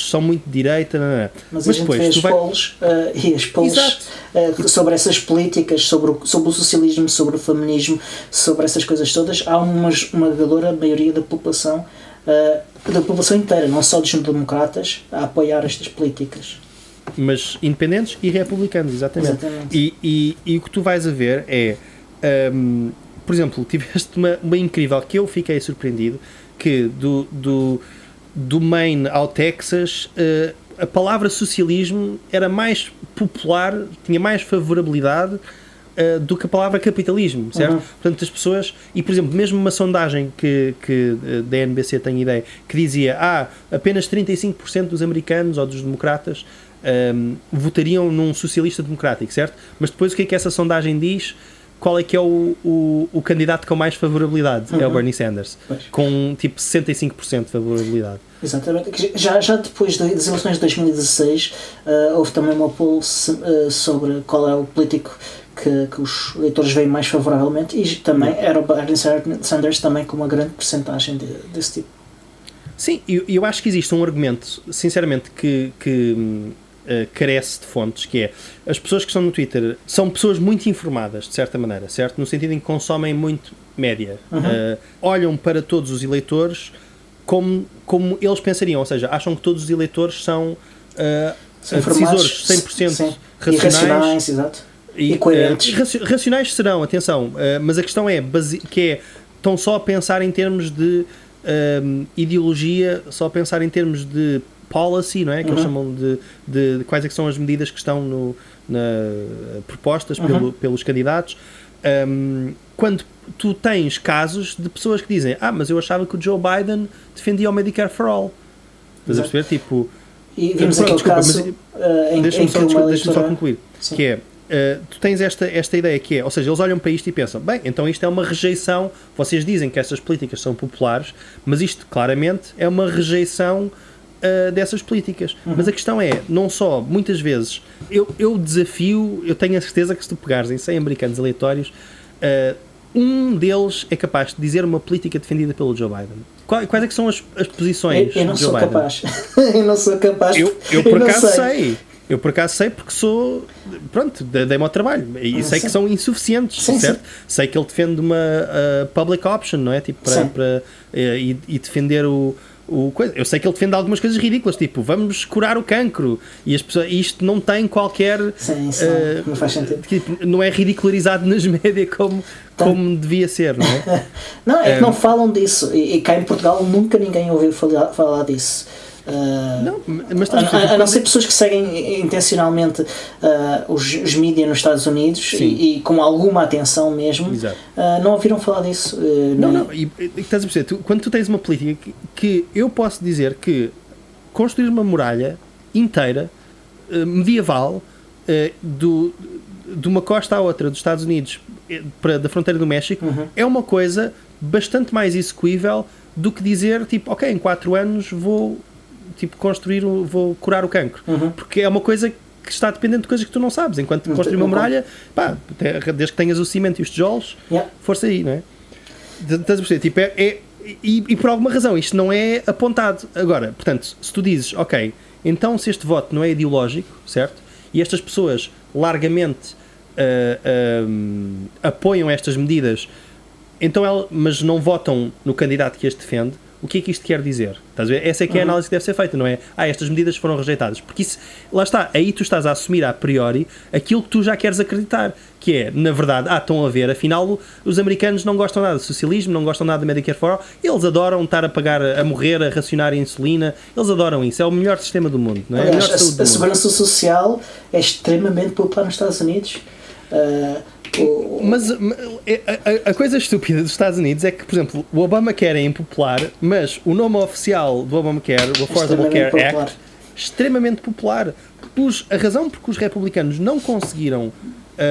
são muito de direita, Mas a gente depois, vê as polls sobre essas políticas, sobre o socialismo, sobre o feminismo, sobre essas coisas todas, há uma esmagadora maioria da população inteira, não só dos democratas, a apoiar estas políticas. Mas independentes e republicanos, exatamente. E o que tu vais a ver é, por exemplo, tiveste uma incrível, que eu fiquei surpreendido, que do Maine ao Texas, a palavra socialismo era mais popular, tinha mais favorabilidade do que a palavra capitalismo, certo? Portanto, as pessoas, e por exemplo, mesmo uma sondagem que da NBC tem ideia, que dizia, apenas 35% dos americanos ou dos democratas votariam num socialista democrático, certo? Mas depois o que é que essa sondagem diz? Qual é que é o candidato com mais favorabilidade? É o Bernie Sanders, com tipo 65% de favorabilidade. Exatamente. Já depois das eleições de 2016 houve também uma poll sobre qual é o político que os eleitores veem mais favoravelmente, e também era o Bernie Sanders também com uma grande percentagem desse tipo. Sim, eu acho que existe um argumento, sinceramente, que carece de fontes, que é, as pessoas que estão no Twitter são pessoas muito informadas, de certa maneira, certo? No sentido em que consomem muito média. Olham para todos os eleitores como eles pensariam, ou seja, acham que todos os eleitores são decisores 100% racionais. Exato. E coerentes. Racionais serão, atenção, mas a questão estão só a pensar em termos de ideologia, só a pensar em termos de policy, não é? Que eles chamam de quais é que são as medidas que estão propostas pelos candidatos. Quando tu tens casos de pessoas que dizem mas eu achava que o Joe Biden defendia o Medicare for All. Estás a perceber? Tipo... E vimos aquele caso deixa-me só concluir. Sim. Que é, tu tens esta ideia que é, ou seja, eles olham para isto e pensam, bem, então isto é uma rejeição, vocês dizem que estas políticas são populares, mas isto claramente é uma rejeição dessas políticas. Mas a questão é, não só, muitas vezes, eu desafio, eu tenho a certeza que se tu pegares em 100 americanos aleatórios, um deles é capaz de dizer uma política defendida pelo Joe Biden. Quais é que são as posições eu não do Joe sou Biden? capaz. Eu não sou capaz. Eu por acaso sei. Eu por acaso sei porque sou... Pronto, dei-me ao trabalho. E sei que são insuficientes, certo? Sim. Sei que ele defende uma public option, não é? Tipo, e defender coisa. Eu sei que ele defende algumas coisas ridículas, tipo, vamos curar o cancro. E as pessoas, isto não tem qualquer... Sim, não faz sentido. Tipo, não é ridicularizado nas médias como devia ser, não é? Não, é que não falam disso. E cá em Portugal nunca ninguém ouviu falar disso. Não, mas a não ser pessoas que seguem intencionalmente os mídias nos Estados Unidos e com alguma atenção mesmo, não ouviram falar disso. Não, e estás a perceber, quando tu tens uma política que eu posso dizer que construir uma muralha inteira, medieval, de uma costa à outra dos Estados Unidos, da fronteira do México, é uma coisa bastante mais execuível do que dizer, tipo, ok, em 4 anos vou curar o cancro. Porque é uma coisa que está dependente de coisas que tu não sabes. Enquanto construir uma muralha, desde que tenhas o cimento e os tijolos, força aí, não é? Estás a perceber? Tipo, e por alguma razão isto não é apontado. Agora, portanto, se tu dizes, ok, então se este voto não é ideológico, certo? E estas pessoas largamente apoiam estas medidas, então mas não votam no candidato que as defende, o que é que isto quer dizer? Estás a ver? Essa é que é a análise que deve ser feita, não é? Estas medidas foram rejeitadas. Porque isso, lá está, aí tu estás a assumir a priori aquilo que tu já queres acreditar, que é, na verdade, estão a ver, afinal, os americanos não gostam nada de socialismo, não gostam nada de Medicare for All, eles adoram estar a morrer, a racionar a insulina, eles adoram isso, é o melhor sistema do mundo, não é? Aliás, a segurança social é extremamente popular nos Estados Unidos. Mas a coisa estúpida dos Estados Unidos é que, por exemplo, o Obamacare é impopular, mas o nome oficial do Obamacare, o Affordable Care Act, extremamente popular. A razão porque os republicanos não conseguiram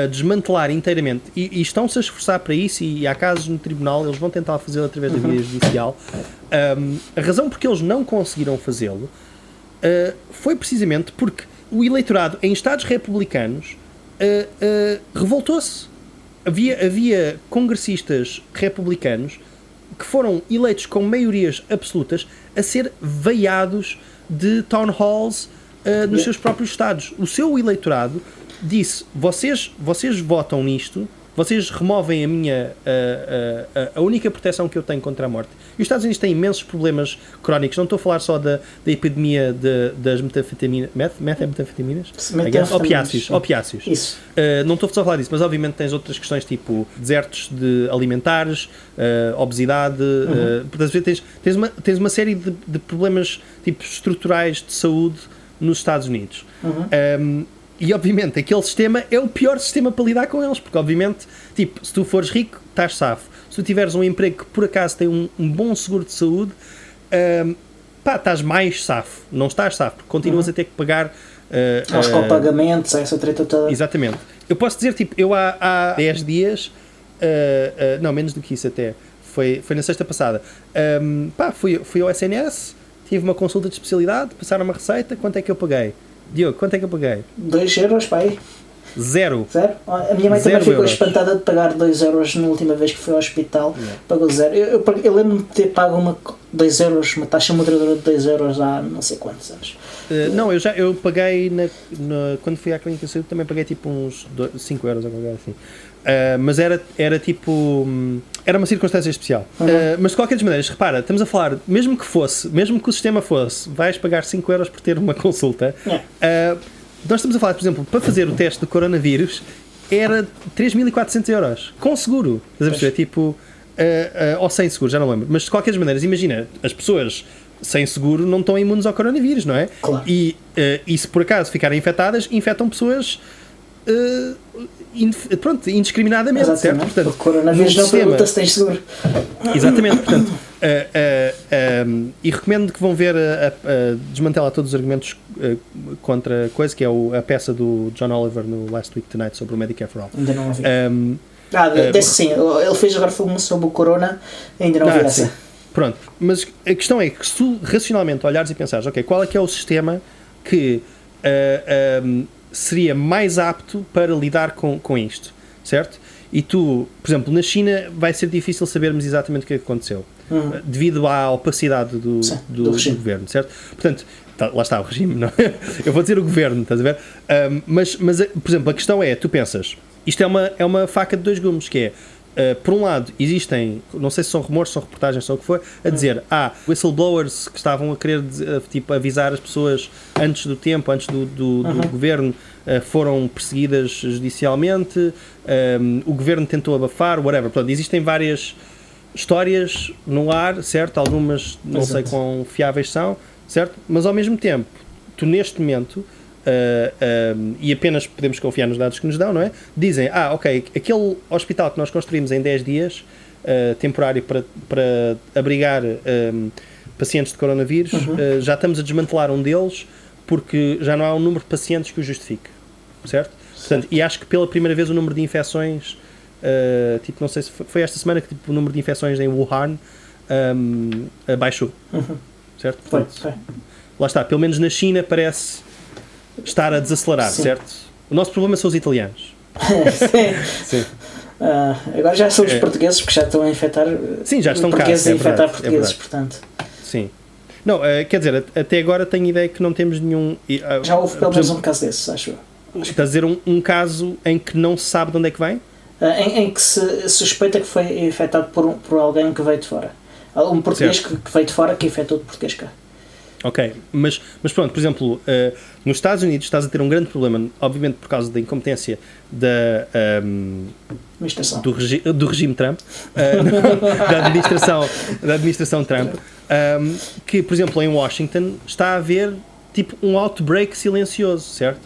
desmantelar inteiramente, e estão-se a esforçar para isso, e há casos no tribunal, eles vão tentar fazê-lo através da via judicial, a razão porque eles não conseguiram fazê-lo foi precisamente porque o eleitorado em estados republicanos revoltou-se. Havia congressistas republicanos que foram eleitos com maiorias absolutas a ser veiados de town halls nos seus próprios estados. O seu eleitorado disse, vocês votam nisto, vocês removem a única proteção que eu tenho contra a morte. E os Estados Unidos têm imensos problemas crónicos, não estou a falar só da epidemia das metanfetaminas, opiáceos. Isso. Não estou só a falar disso, mas obviamente tens outras questões tipo desertos alimentares, obesidade, tens uma série de problemas tipo estruturais de saúde nos Estados Unidos. E obviamente aquele sistema é o pior sistema para lidar com eles, porque obviamente, tipo, se tu fores rico, estás safo. Se tu tiveres um emprego que por acaso tem um bom seguro de saúde, estás mais safo. Não estás safo, porque continuas a ter que pagar aos copagamentos, essa treta toda. Exatamente. Eu posso dizer, tipo, eu há 10 dias, não, menos do que isso até, foi na sexta passada, fui ao SNS, tive uma consulta de especialidade, passaram uma receita, quanto é que eu paguei? Diogo, quanto é que eu paguei? 2 euros, pai. Zero. A minha mãe também ficou espantada de pagar 2 euros na última vez que foi ao hospital. Pagou 0. Eu lembro-me de ter pago 2 euros, uma taxa moderadora de 2 euros há não sei quantos anos. Não, eu paguei quando fui à clínica de saúde também paguei tipo uns 5 euros ou qualquer assim. Mas era tipo... Era uma circunstância especial. Mas de qualquer maneira, repara, estamos a falar, mesmo que o sistema fosse, vais pagar 5 euros por ter uma consulta, nós estamos a falar, por exemplo, para fazer o teste do coronavírus, era 3.400 euros, com seguro. Estás a perceber? Tipo, ou sem seguro, já não lembro. Mas de qualquer maneira, imagina, as pessoas sem seguro não estão imunes ao coronavírus, não é? Claro. E se por acaso ficarem infectadas, infectam pessoas indiscriminadamente, Exatamente. certo? Portanto, o coronavírus não pergunta se tens seguro. Exatamente, portanto, e recomendo que vão ver desmantelar todos os argumentos contra a coisa, que é a peça do John Oliver no Last Week Tonight sobre o Medicare for All. Ainda não ouvi. Desse sim, ele fez agora filme sobre o Corona, ainda não ouvi essa. Sim. Pronto, mas a questão é que se tu racionalmente olhares e pensares, ok, qual é que é o sistema que seria mais apto para lidar com isto, certo? E tu, por exemplo, na China vai ser difícil sabermos exatamente o que aconteceu, devido à opacidade do governo, certo? Portanto, lá está o regime, não? Eu vou dizer o governo, estás a ver? Mas, por exemplo, a questão é, tu pensas, isto é uma faca de dois gumes, que é, por um lado, existem, não sei se são rumores, são reportagens, são o que for, a dizer, whistleblowers que estavam a querer tipo, avisar as pessoas antes do tempo, antes do governo, foram perseguidas judicialmente, o governo tentou abafar, whatever. Portanto, existem várias histórias no ar, certo? Algumas não sei quão fiáveis são, certo? Mas ao mesmo tempo, tu neste momento, e apenas podemos confiar nos dados que nos dão, não é? Dizem, ok, aquele hospital que nós construímos em 10 dias, temporário para abrigar pacientes de coronavírus, já estamos a desmantelar um deles porque já não há um número de pacientes que o justifique, certo? Portanto, e acho que pela primeira vez o número de infecções, tipo, não sei se foi esta semana que tipo, o número de infecções em Wuhan baixou, certo? Portanto, foi. Lá está, pelo menos na China parece estar a desacelerar, certo? O nosso problema são os italianos. Sim. Agora já são os portugueses, porque já estão a infectar. Sim, já estão portugueses cá, a infectar portugueses, portanto. Sim. Não, quer dizer, até agora tenho ideia que não temos nenhum. Já houve pelo menos um caso desses, acho eu. Estás a dizer um caso em que não se sabe de onde é que vem? Em que se suspeita que foi infectado por alguém que veio de fora. Um português que veio de fora que infectou de português cá. Ok, mas pronto, por exemplo, nos Estados Unidos estás a ter um grande problema, obviamente por causa da incompetência do regime Trump, da administração Trump, que, por exemplo, em Washington está a haver tipo um outbreak silencioso, certo?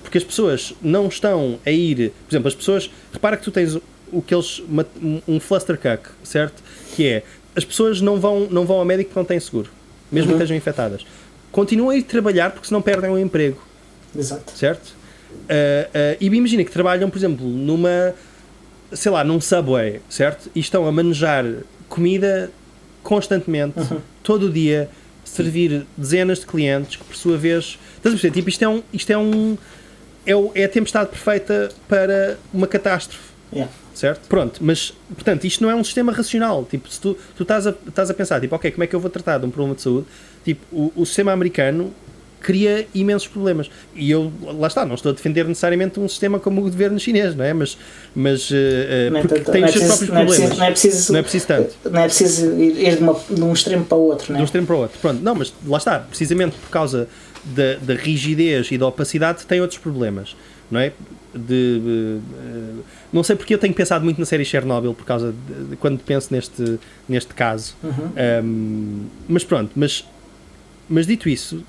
Porque as pessoas não estão a ir, por exemplo, as pessoas, repara que tu tens um clusterfuck, certo? Que é, as pessoas não vão ao médico porque não têm seguro, mesmo que estejam infectadas. Continuam a ir trabalhar porque senão perdem o emprego. Exato. Certo? E imagina que trabalham, por exemplo, num Subway, certo? E estão a manejar comida constantemente, todo o dia, servir dezenas de clientes que, por sua vez... Estás a perceber? Tipo, é a tempestade perfeita para uma catástrofe. Yeah. Certo? Pronto, mas, portanto, isto não é um sistema racional. Tipo, se tu estás a pensar, tipo, ok, como é que eu vou tratar de um problema de saúde? Tipo, o sistema americano cria imensos problemas. E eu, lá está, não estou a defender necessariamente um sistema como o governo chinês, não é? Mas porque tem os seus próprios problemas. Não é preciso tanto. Não é preciso ir de um extremo para o outro, não é? De um extremo para o outro. Pronto, não, mas lá está, precisamente por causa da rigidez e da opacidade, tem outros problemas, não é? Não sei porque eu tenho pensado muito na série Chernobyl por causa de quando penso neste caso. Mas pronto, mas dito isso,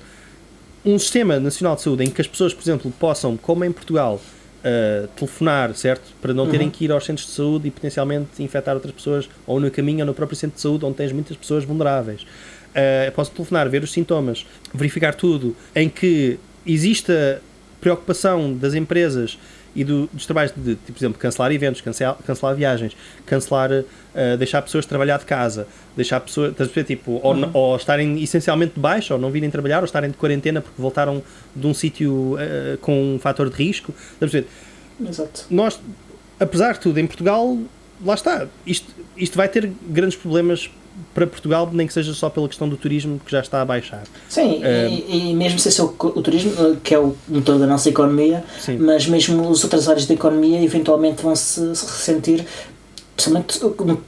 um sistema nacional de saúde em que as pessoas, por exemplo, possam, como em Portugal, telefonar, certo? Para não terem que ir aos centros de saúde e potencialmente infectar outras pessoas, ou no caminho ou no próprio centro de saúde onde tens muitas pessoas vulneráveis. Posso telefonar, ver os sintomas, verificar tudo, em que exista preocupação das empresas e dos trabalhos de, por exemplo, cancelar eventos, cancelar viagens, deixar pessoas trabalhar de casa, deixar pessoas, tipo, ou estarem essencialmente de baixa, ou não virem trabalhar, ou estarem de quarentena porque voltaram de um sítio com um fator de risco. Exato. Nós, apesar de tudo, em Portugal, lá está, isto vai ter grandes problemas para Portugal, nem que seja só pela questão do turismo que já está a baixar. Sim, e mesmo sem ser o turismo, que é o motor da nossa economia, mas mesmo as outras áreas da economia eventualmente vão se ressentir, principalmente como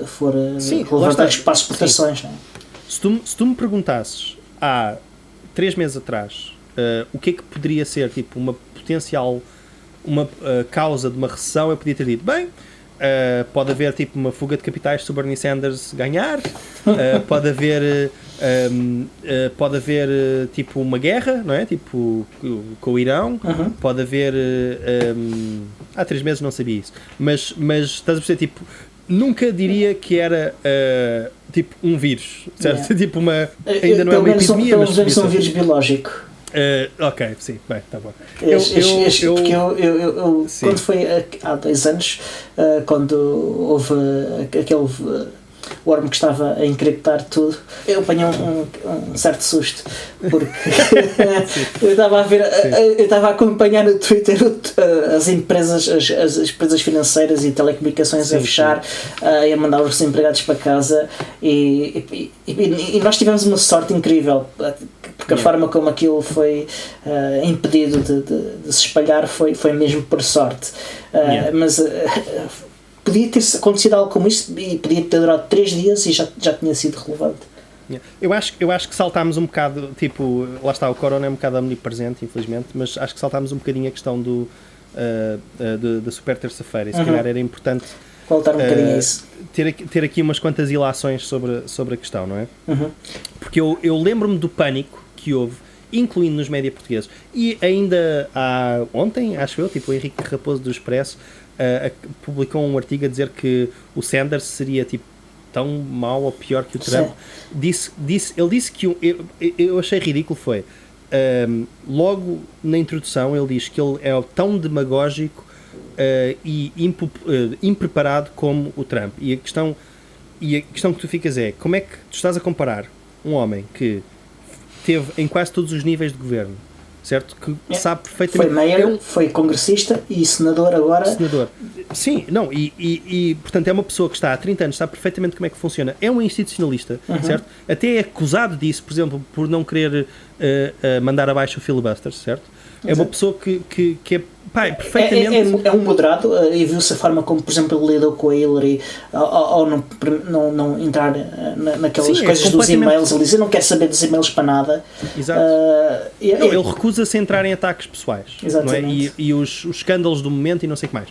for relevante para as exportações. Não é? Se tu me perguntasses há 3 meses atrás o que é que poderia ser tipo uma potencial causa de uma recessão, eu podia ter dito, bem, pode haver tipo uma fuga de capitais se o Bernie Sanders ganhar, pode haver Pode haver tipo uma guerra, não é? Tipo com o Irão, pode haver há 3 meses não sabia isso, mas estás a perceber, tipo, nunca diria que era tipo um vírus, certo? Tipo ainda não é uma epidemia, mas pelo menos um vírus biológico. Ok, sim, bem, tá bom. Porque eu quando foi há 2 anos, quando houve aquele worm que estava a encriptar tudo, eu apanhei um certo susto, porque eu estava a ver, eu estava a acompanhar no Twitter as empresas, as empresas financeiras e telecomunicações a fechar, e a mandar os empregados para casa, e nós tivemos uma sorte incrível, porque a forma como aquilo foi impedido de se espalhar foi mesmo por sorte. Mas podia ter acontecido algo como isto e podia ter durado 3 dias e já tinha sido relevante. Eu acho que saltámos um bocado, tipo, lá está, o corona é um bocado omnipresente, infelizmente, mas acho que saltámos um bocadinho a questão da super terça-feira, e se calhar era importante voltar um bocadinho a isso. Ter aqui umas quantas ilações sobre a questão, não é? Porque eu lembro-me do pânico que houve, incluindo nos média portugueses, e ainda ontem, acho eu, tipo, o Henrique Raposo do Expresso publicou um artigo a dizer que o Sanders seria tipo tão mau ou pior que o Trump. Ele disse que eu achei ridículo, foi logo na introdução ele diz que ele é tão demagógico e impreparado como o Trump, e a questão que tu ficas é, como é que tu estás a comparar um homem que teve em quase todos os níveis de governo, certo? Que sabe perfeitamente... Foi mayor, foi congressista e senador agora... Senador. Sim, não, e portanto é uma pessoa que está há 30 anos, sabe perfeitamente como é que funciona, é um institucionalista, certo? Até é acusado disso, por exemplo, por não querer mandar abaixo o filibuster, certo? É uma pessoa que é perfeitamente... É um moderado, e viu-se a forma como, por exemplo, ele lidou com a Hillary ao não entrar naquelas coisas dos e-mails. Ele diz, eu não quero saber dos e-mails para nada. Exato. Ele recusa-se a entrar em ataques pessoais. Exatamente. Não é? E os escândalos do momento e não sei o que mais.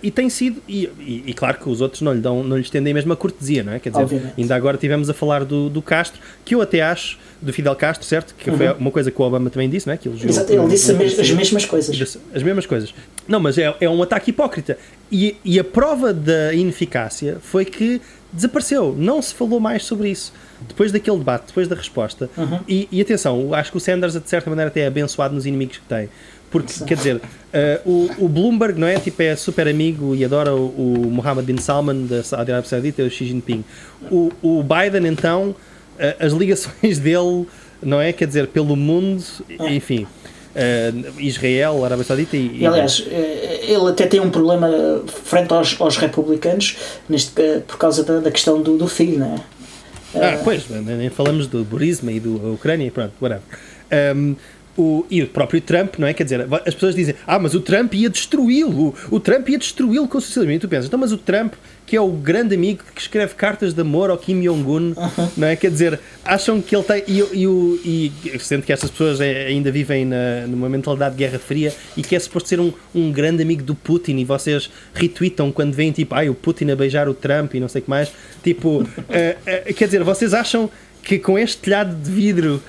E tem sido, e claro que os outros não lhes tendem a mesma cortesia, não é? Quer dizer, obviamente. Ainda agora tivemos a falar do Castro, que eu até acho, do Fidel Castro, certo? Que foi uma coisa que o Obama também disse, não é? Que ele disse as mesmas coisas. As mesmas coisas. Não, mas é um ataque hipócrita. E a prova da ineficácia foi que desapareceu. Não se falou mais sobre isso. Depois daquele debate, depois da resposta. E atenção, acho que o Sanders, de certa maneira, até é abençoado nos inimigos que tem. Porque, quer dizer, o Bloomberg, não é? Tipo, é super amigo e adora o Mohammed bin Salman da Arábia Saudita e o Xi Jinping. O Biden, então, as ligações dele, não é? Quer dizer, pelo mundo, enfim, Israel, Arábia Saudita e aliás, ele até tem um problema frente aos republicanos por causa da questão do filho, não é? Pois, nem falamos do Burisma e do Ucrânia e pronto, whatever. E o próprio Trump, não é? Quer dizer, as pessoas dizem, mas o Trump ia destruí-lo com o socialismo. E tu pensas, então, mas o Trump, que é o grande amigo que escreve cartas de amor ao Kim Jong-un, não é? Quer dizer, acham que ele tem... E sendo que estas pessoas ainda vivem numa mentalidade de Guerra Fria e que é suposto ser um grande amigo do Putin, e vocês retweetam quando veem, tipo, o Putin a beijar o Trump e não sei o que mais. Tipo, quer dizer, vocês acham que com este telhado de vidro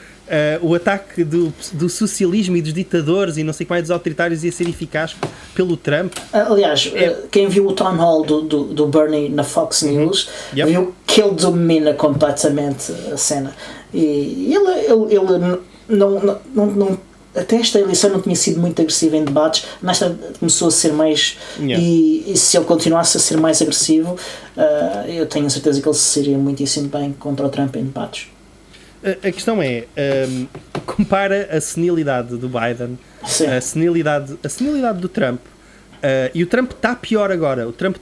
o ataque do socialismo e dos ditadores e não sei o que mais, dos autoritários, ia ser eficaz pelo Trump? Aliás, quem viu o Town Hall do Bernie na Fox News viu que ele domina completamente a cena, e ele não até esta eleição não tinha sido muito agressivo em debates, nesta começou a ser mais, e se ele continuasse a ser mais agressivo, eu tenho certeza que ele se seria muitíssimo bem contra o Trump em debates. A questão é, compara a senilidade do Biden, a senilidade do Trump, e o Trump está pior agora. O Trump,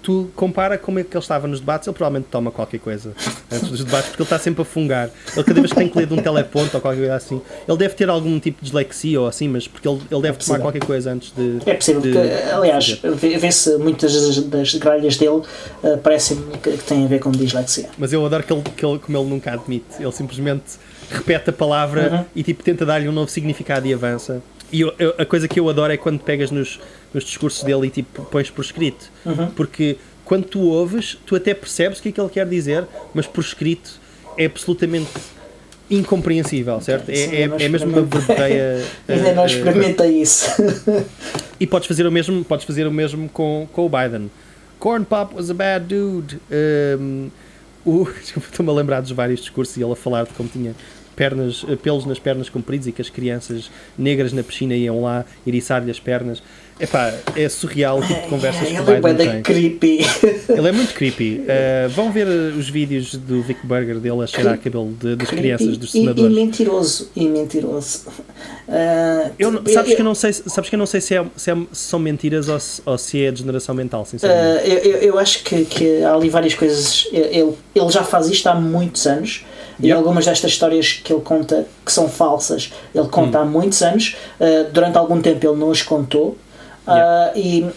tu compara como é que ele estava nos debates, ele provavelmente toma qualquer coisa antes dos debates, porque ele está sempre a fungar. Ele cada vez que tem que ler de um teleponto ou qualquer coisa assim, ele deve ter algum tipo de dislexia ou assim, mas porque ele deve tomar qualquer coisa antes de... É possível, porque, aliás, vê-se muitas das gralhas dele parecem que têm a ver com dislexia. Mas eu adoro que ele, como ele nunca admite, ele simplesmente repete a palavra e tipo tenta dar-lhe um novo significado e avança. E a coisa que eu adoro é quando pegas nos discursos dele e tipo pões por escrito, porque quando tu ouves, tu até percebes o que é que ele quer dizer, mas por escrito é absolutamente incompreensível, certo? É mesmo uma experimentei. verdadeira... Ainda não experimentei isso. E podes fazer o mesmo com o Biden. Corn Pop was a bad dude. Estou-me a lembrar dos vários discursos e ele a falar de como tinha pelos nas pernas compridos e que as crianças negras na piscina iam lá eriçar-lhe as pernas. Epá, é surreal o tipo de conversas que o Biden tem. Ele é creepy. Ele é muito creepy. Vão ver os vídeos do Vic Burger dele a cheirar cabelo das crianças, dos senadores. E mentiroso. Sabes que eu não sei se são mentiras ou se é degeneração mental, sinceramente. Eu acho que há ali várias coisas. Ele já faz isto há muitos anos. E algumas destas histórias que ele conta que são falsas, ele conta há muitos anos. Durante algum tempo ele não as contou.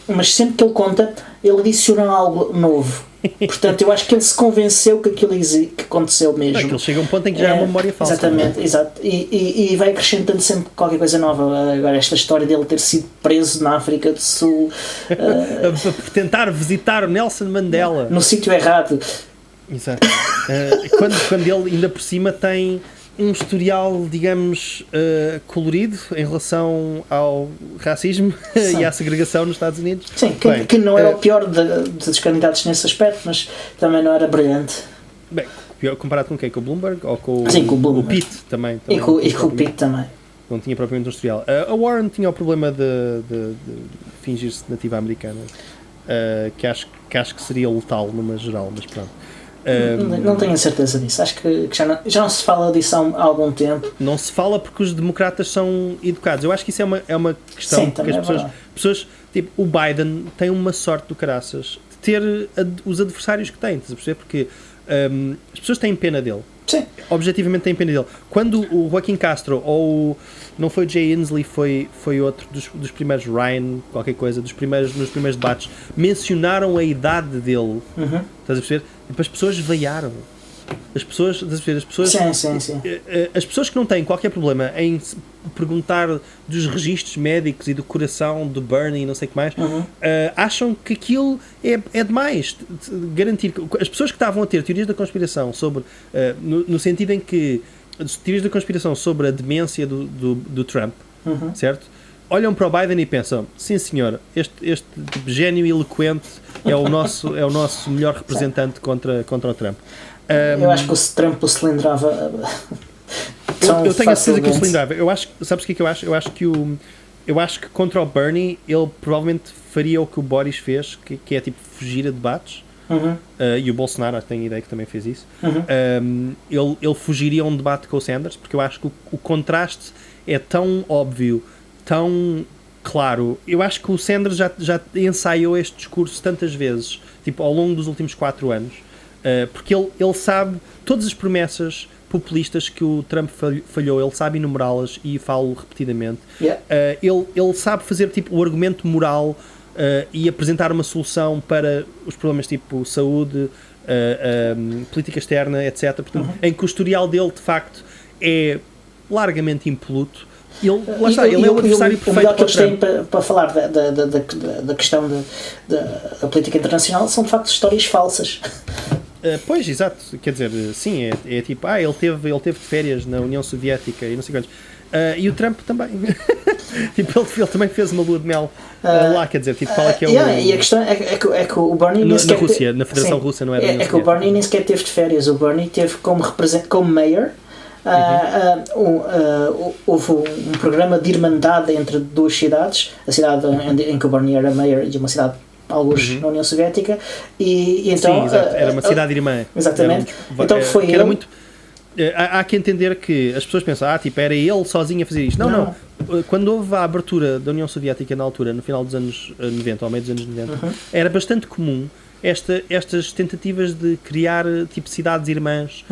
Mas sempre que ele conta, ele adiciona algo novo. Portanto, eu acho que ele se convenceu que aquilo que aconteceu mesmo. Aquilo chega a um ponto em que já é uma memória falsa. Exatamente, exato. E vai acrescentando sempre qualquer coisa nova. Agora, esta história dele ter sido preso na África do Sul por tentar visitar o Nelson Mandela no sítio errado. Exato. Quando ele ainda por cima tem um historial, digamos, colorido em relação ao racismo e à segregação nos Estados Unidos. Sim, que não era o pior dos candidatos nesse aspecto, mas também não era brilhante. Bem, comparado com quem? Com o Bloomberg? Ou com, sim, com o Bloomberg. O Pitt também? E com o Pitt também. Não tinha propriamente um historial. A Warren tinha o problema de fingir-se nativa americana, que acho que seria letal numa geral, mas pronto. Não tenho a certeza disso. Acho que já não se fala disso há algum tempo. Não se fala porque os democratas são educados. Eu acho que isso é uma questão. Sim, que as pessoas tipo, o Biden tem uma sorte do caraças de ter os adversários que tem, estás a perceber? Porque as pessoas têm pena dele. Sim. Objetivamente têm pena dele. Quando o Joaquim Castro ou não foi o Jay Inslee, foi outro dos primeiros, Ryan, qualquer coisa, nos primeiros debates, mencionaram a idade dele. Estás a perceber? E as pessoas veiaram. As pessoas, estás a perceber? Sim. As pessoas que não têm qualquer problema em perguntar dos registros médicos e do coração do Bernie e não sei o que mais, acham que aquilo é demais. Garantir que as pessoas que estavam a ter teorias da conspiração sobre, no sentido em que teorias da conspiração sobre a demência do Trump, certo? Olham para o Biden e pensam, sim senhor, este tipo gênio eloquente é o nosso melhor representante contra o Trump. Eu acho que o Trump o cilindrava. Eu tenho a certeza que o cilindrava. Sabes o que é que eu acho? Eu acho que contra o Bernie ele provavelmente faria o que o Boris fez, que é tipo fugir a debates. E o Bolsonaro tem a ideia que também fez isso. Ele fugiria a um debate com o Sanders, porque eu acho que o contraste é tão óbvio, tão claro. Eu acho que o Sanders já ensaiou este discurso tantas vezes, tipo, ao longo dos últimos 4 anos, porque ele sabe todas as promessas populistas que o Trump falhou, ele sabe enumerá-las e falo repetidamente. Ele sabe fazer tipo o argumento moral e apresentar uma solução para os problemas tipo saúde, política externa, etc. Portanto, em que o historial dele de facto é largamente impoluto. Ele é o adversário perfeito. O melhor que eles têm para falar da questão da política internacional são de facto histórias falsas. Pois, exato. Quer dizer, sim, é tipo, ele teve de férias na União Soviética e não sei quantos. E o Trump também. Tipo, ele também fez uma lua de mel lá, quer dizer, tipo, qual é que é o... E a questão é que o Bernie... Na Rússia, na Federação Russa, não é da União Soviética. É que o Bernie nem sequer teve de férias. O Bernie teve como mayor. Houve um programa de irmandade entre duas cidades, a cidade em que o Bernie era mayor de uma cidade alguns na União Soviética e então sim, exato. Era uma cidade irmã, exatamente, então foi ele. Era muito, há que entender que as pessoas pensam, tipo, era ele sozinho a fazer isto. Não. Quando houve a abertura da União Soviética na altura, no final dos anos 90, ao meio dos anos 90, era bastante comum estas tentativas de criar tipo cidades irmãs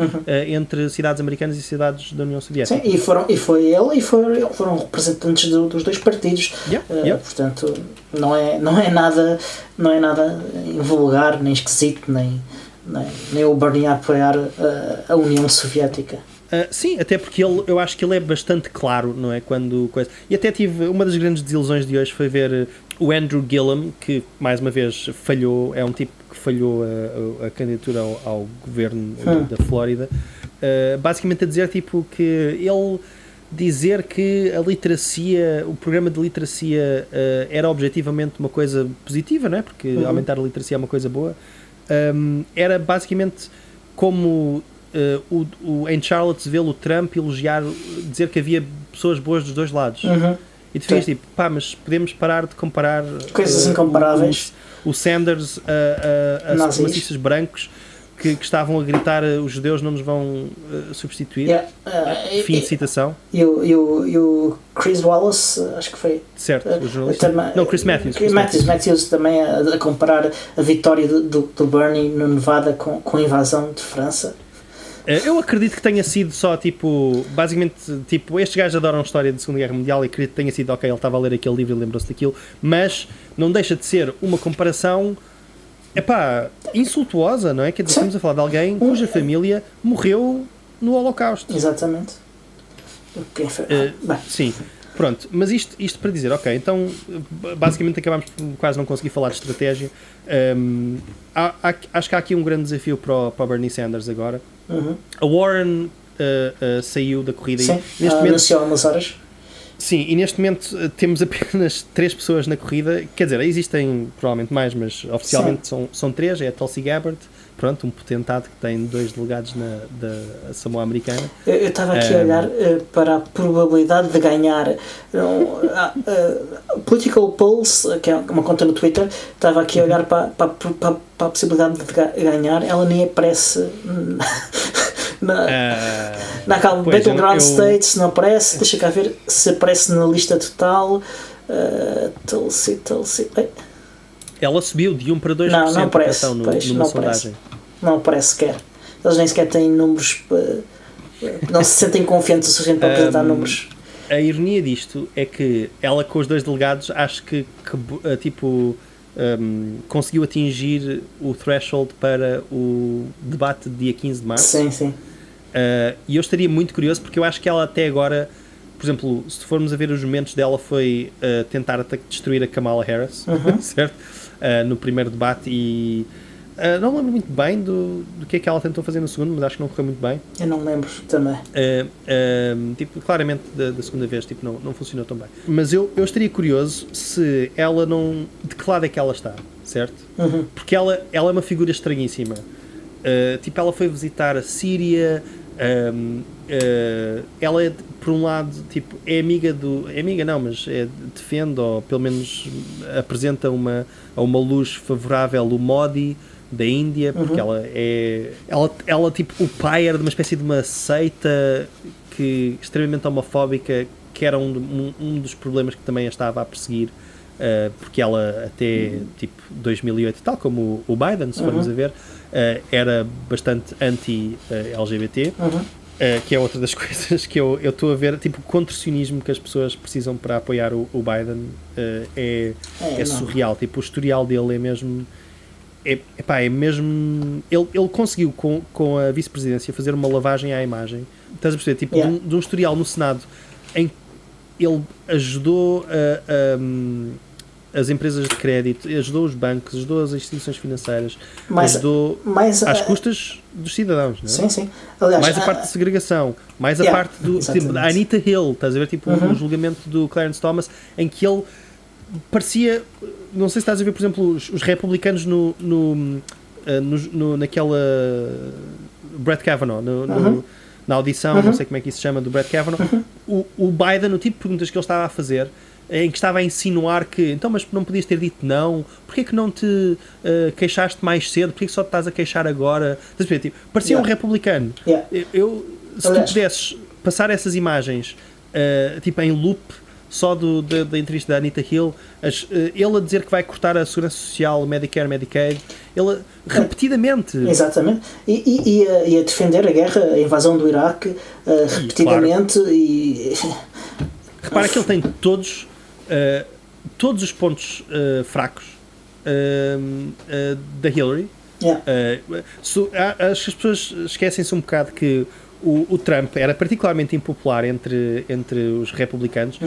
entre cidades americanas e cidades da União Soviética. Sim, e foi ele e foram representantes dos dois partidos. Portanto, não é nada invulgar, nem esquisito, nem o Bernie a apoiar a União Soviética. Sim, até porque eu acho que ele é bastante claro, não é? E até tive uma das grandes desilusões de hoje foi ver o Andrew Gillum, que mais uma vez falhou, é um tipo que falhou a candidatura ao governo da Flórida, basicamente a dizer tipo que ele dizer que a literacia, o programa de literacia era objetivamente uma coisa positiva, não é? Porque aumentar a literacia é uma coisa boa. Era basicamente como em Charlottesville o Trump elogiar, dizer que havia pessoas boas dos dois lados. E tu ficas tipo, pá, mas podemos parar de comparar coisas incomparáveis. O Sanders a supremacistas brancos que estavam a gritar os judeus não nos vão substituir. Fim de citação. E o Chris Wallace, acho que foi. Certo, o jornalista. Não, Chris Matthews. Chris Matthews também a comparar a vitória do Bernie no Nevada com a invasão de França. Eu acredito que tenha sido só tipo, basicamente, tipo, estes gajos adoram a história da Segunda Guerra Mundial e acredito que tenha sido, ok, ele estava a ler aquele livro e lembrou-se daquilo, mas não deixa de ser uma comparação, insultuosa, não é? Quer dizer, estamos a falar de alguém cuja família morreu no Holocausto. Exatamente. Sim. Pronto, mas isto para dizer, ok, então basicamente acabámos por quase não conseguir falar de estratégia. Acho que há aqui um grande desafio para o Bernie Sanders agora. A Warren saiu da corrida. Sim, anunciou há umas horas. Sim, e neste momento temos apenas 3 pessoas na corrida, quer dizer, existem provavelmente mais, mas oficialmente são 3, é a Tulsi Gabbard, pronto, um potentado que tem 2 delegados da Samoa Americana. Eu estava aqui a olhar para a probabilidade de ganhar Political Pulse, que é uma conta no Twitter, estava aqui a olhar para a possibilidade de ganhar, ela nem aparece naquela Battleground States, não aparece, deixa cá ver se aparece na lista total. Tulsi. Ela subiu de 1 para 2% não aparece, numa sondagem. Não aparece sequer. Eles nem sequer têm números, não se sentem confiantes o suficiente para apresentar números. A ironia disto é que ela com os 2 delegados acho que conseguiu atingir o threshold para o debate de dia 15 de março. Sim. E eu estaria muito curioso porque eu acho que ela até agora, por exemplo, se formos a ver os momentos dela, foi tentar destruir a Kamala Harris, certo? No primeiro debate e não me lembro muito bem do que é que ela tentou fazer no segundo, mas acho que não correu muito bem. Eu não lembro também. Claramente da segunda vez não funcionou tão bem. Mas eu estaria curioso se ela não... De que lado é que ela está, certo? Porque ela é uma figura estranhíssima. Ela foi visitar a Síria... ela é, por um lado, é amiga mas defende ou pelo menos apresenta uma luz favorável o Modi da Índia, porque ela o pai era de uma espécie de uma seita extremamente homofóbica, que era um dos problemas que também a estava a perseguir, porque ela até 2008, tal como o Biden, se formos a ver, era bastante anti-LGBT, que é outra das coisas que eu estou a ver, o contorcionismo que as pessoas precisam para apoiar o Biden é surreal. O historial dele é mesmo... É mesmo... Ele conseguiu, com a vice-presidência, fazer uma lavagem à imagem. Estás a perceber? De um historial no Senado em que ele ajudou as empresas de crédito, ajudou os bancos, ajudou as instituições financeiras, ajudou às custas dos cidadãos, não é? Sim. Aliás, mais a parte de segregação, mais a parte da Anita Hill, estás a ver, o julgamento do Clarence Thomas, em que ele parecia, não sei se estás a ver, por exemplo, os republicanos naquela Brett Kavanaugh, na audição, não sei como é que isso se chama, do Brett Kavanaugh, o Biden, o tipo de perguntas que ele estava a fazer, em que estava a insinuar que, então, mas não podias ter dito não, porquê que não te queixaste mais cedo, porquê que só te estás a queixar agora? Parecia um republicano. Se tu pudesses passar essas imagens em loop, só da entrevista da Anita Hill, ele a dizer que vai cortar a segurança social, Medicare, Medicaid, ele repetidamente. Exatamente. E a defender a guerra, a invasão do Iraque, repetidamente. Claro. Repara que ele tem todos os pontos fracos da Hillary. As pessoas esquecem-se um bocado que o Trump era particularmente impopular entre os republicanos,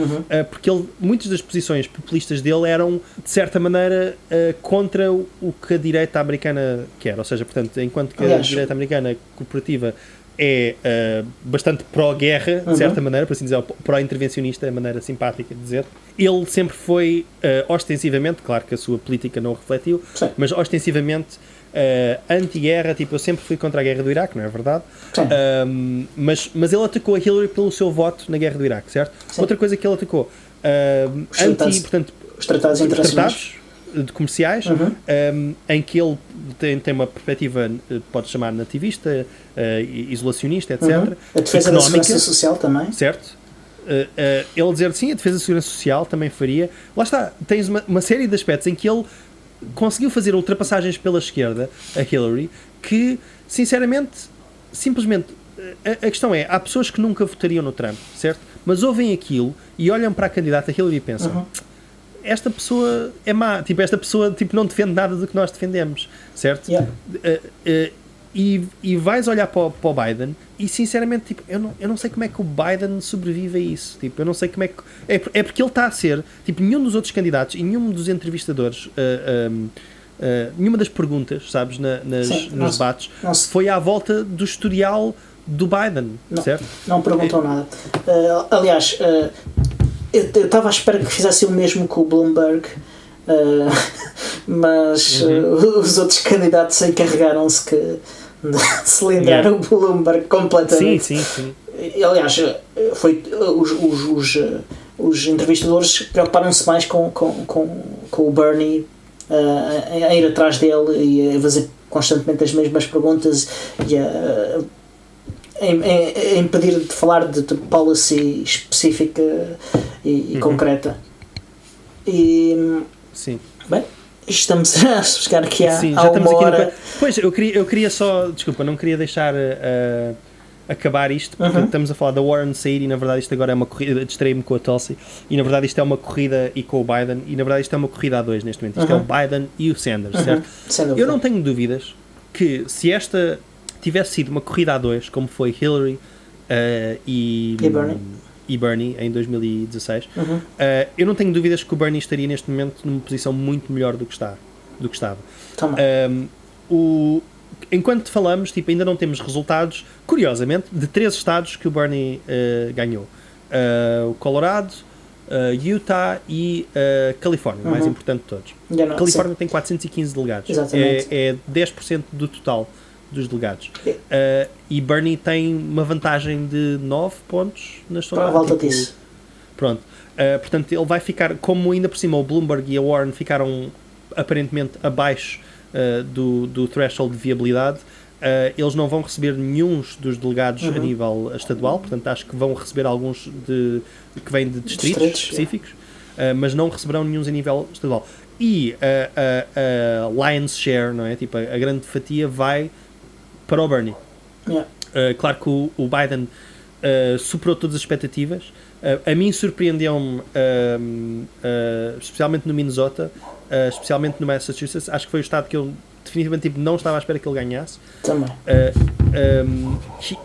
porque muitas das posições populistas dele eram, de certa maneira, contra o que a direita americana quer. Ou seja, portanto, enquanto que a direita americana corporativa é bastante pró-guerra, de certa maneira, por assim dizer, pró-intervencionista, é a maneira simpática de dizer. Ele sempre foi ostensivamente, claro que a sua política não o refletiu, Sim. mas ostensivamente anti-guerra, tipo, eu sempre fui contra a guerra do Iraque, não é verdade? Mas ele atacou a Hillary pelo seu voto na guerra do Iraque, certo? Sim. Outra coisa que ele atacou, portanto, os tratados internacionais de comerciais, em que ele tem uma perspectiva, pode chamar nativista, isolacionista, etc. A defesa da segurança social também. Certo. Ele dizer sim, a defesa da segurança social também faria. Lá está, tens uma série de aspectos em que ele conseguiu fazer ultrapassagens pela esquerda a Hillary que, sinceramente, simplesmente a questão é, há pessoas que nunca votariam no Trump, certo? Mas ouvem aquilo e olham para a candidata Hillary e pensam esta pessoa é má, tipo, esta pessoa tipo, não defende nada do que nós defendemos, certo? Yeah. E vais olhar para o Biden e sinceramente tipo, eu não sei como é que o Biden sobrevive a isso, tipo, eu não sei como é que é porque ele está a ser, tipo, nenhum dos outros candidatos e nenhum dos entrevistadores nenhuma das perguntas, sabes, nos debates foi à volta do historial do Biden, certo? Não perguntou nada. Aliás, eu estava à espera que fizesse o mesmo com o Bloomberg, mas os outros candidatos encarregaram-se de cilindrar o Bloomberg completamente. Sim. Aliás, os entrevistadores preocuparam-se mais com o Bernie, a ir atrás dele e a fazer constantemente as mesmas perguntas e a impedir de falar de policy específica e concreta. E sim. Bem, estamos a chegar aqui à estamos uma hora. Aqui pois, eu queria só, desculpa, não queria deixar acabar isto, porque estamos a falar da Warren sair e na verdade isto agora é uma corrida, distraí-me com a Tulsi, e na verdade isto é uma corrida e com o Biden, e na verdade isto é uma corrida a dois neste momento, isto é o Biden e o Sanders, certo? Eu não tenho dúvidas que se esta tivesse sido uma corrida a dois, como foi Hillary e Bernie em 2016, eu não tenho dúvidas que o Bernie estaria neste momento numa posição muito melhor do que estava. Enquanto falamos, tipo, ainda não temos resultados, curiosamente, de 3 estados que o Bernie ganhou. O Colorado, Utah e Califórnia, o mais importante de todos. Califórnia tem 415 delegados. É 10% do total dos delegados. E Bernie tem uma vantagem de 9 pontos nas sondagens. Para a volta disso. Pronto. Portanto, ele vai ficar, como ainda por cima o Bloomberg e a Warren ficaram aparentemente abaixo do threshold de viabilidade, eles não vão receber nenhum dos delegados a nível estadual, portanto acho que vão receber alguns que vêm de distritos específicos, mas não receberão nenhum a nível estadual. E a lion's share, não é? Tipo, a grande fatia vai para o Bernie. Claro que o Biden superou todas as expectativas. A mim surpreendeu-me, especialmente no Minnesota, especialmente no Massachusetts. Acho que foi o estado que eu definitivamente não estava à espera que ele ganhasse. Também.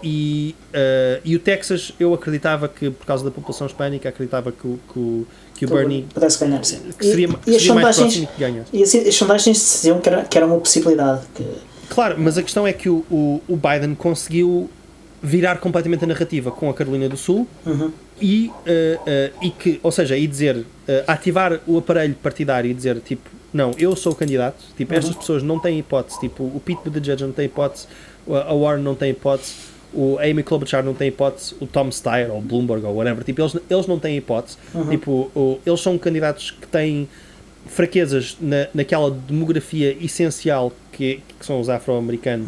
E o Texas, eu acreditava que, por causa da população hispânica, acreditava que o Bernie pudesse ganhar, sim. seria mais próximo que ganhasse. E assim, as sondagens diziam que era uma possibilidade. Claro, mas a questão é que o Biden conseguiu virar completamente a narrativa com a Carolina do Sul e que, ou seja, e dizer, ativar o aparelho partidário e dizer, tipo, não, eu sou o candidato, tipo, estas pessoas não têm hipótese, tipo, o Pete Buttigieg não tem hipótese, a Warren não tem hipótese, o Amy Klobuchar não tem hipótese, o Tom Steyer ou o Bloomberg ou whatever, tipo, eles não têm hipótese, tipo, eles são candidatos que têm fraquezas naquela demografia essencial que são os afro-americanos,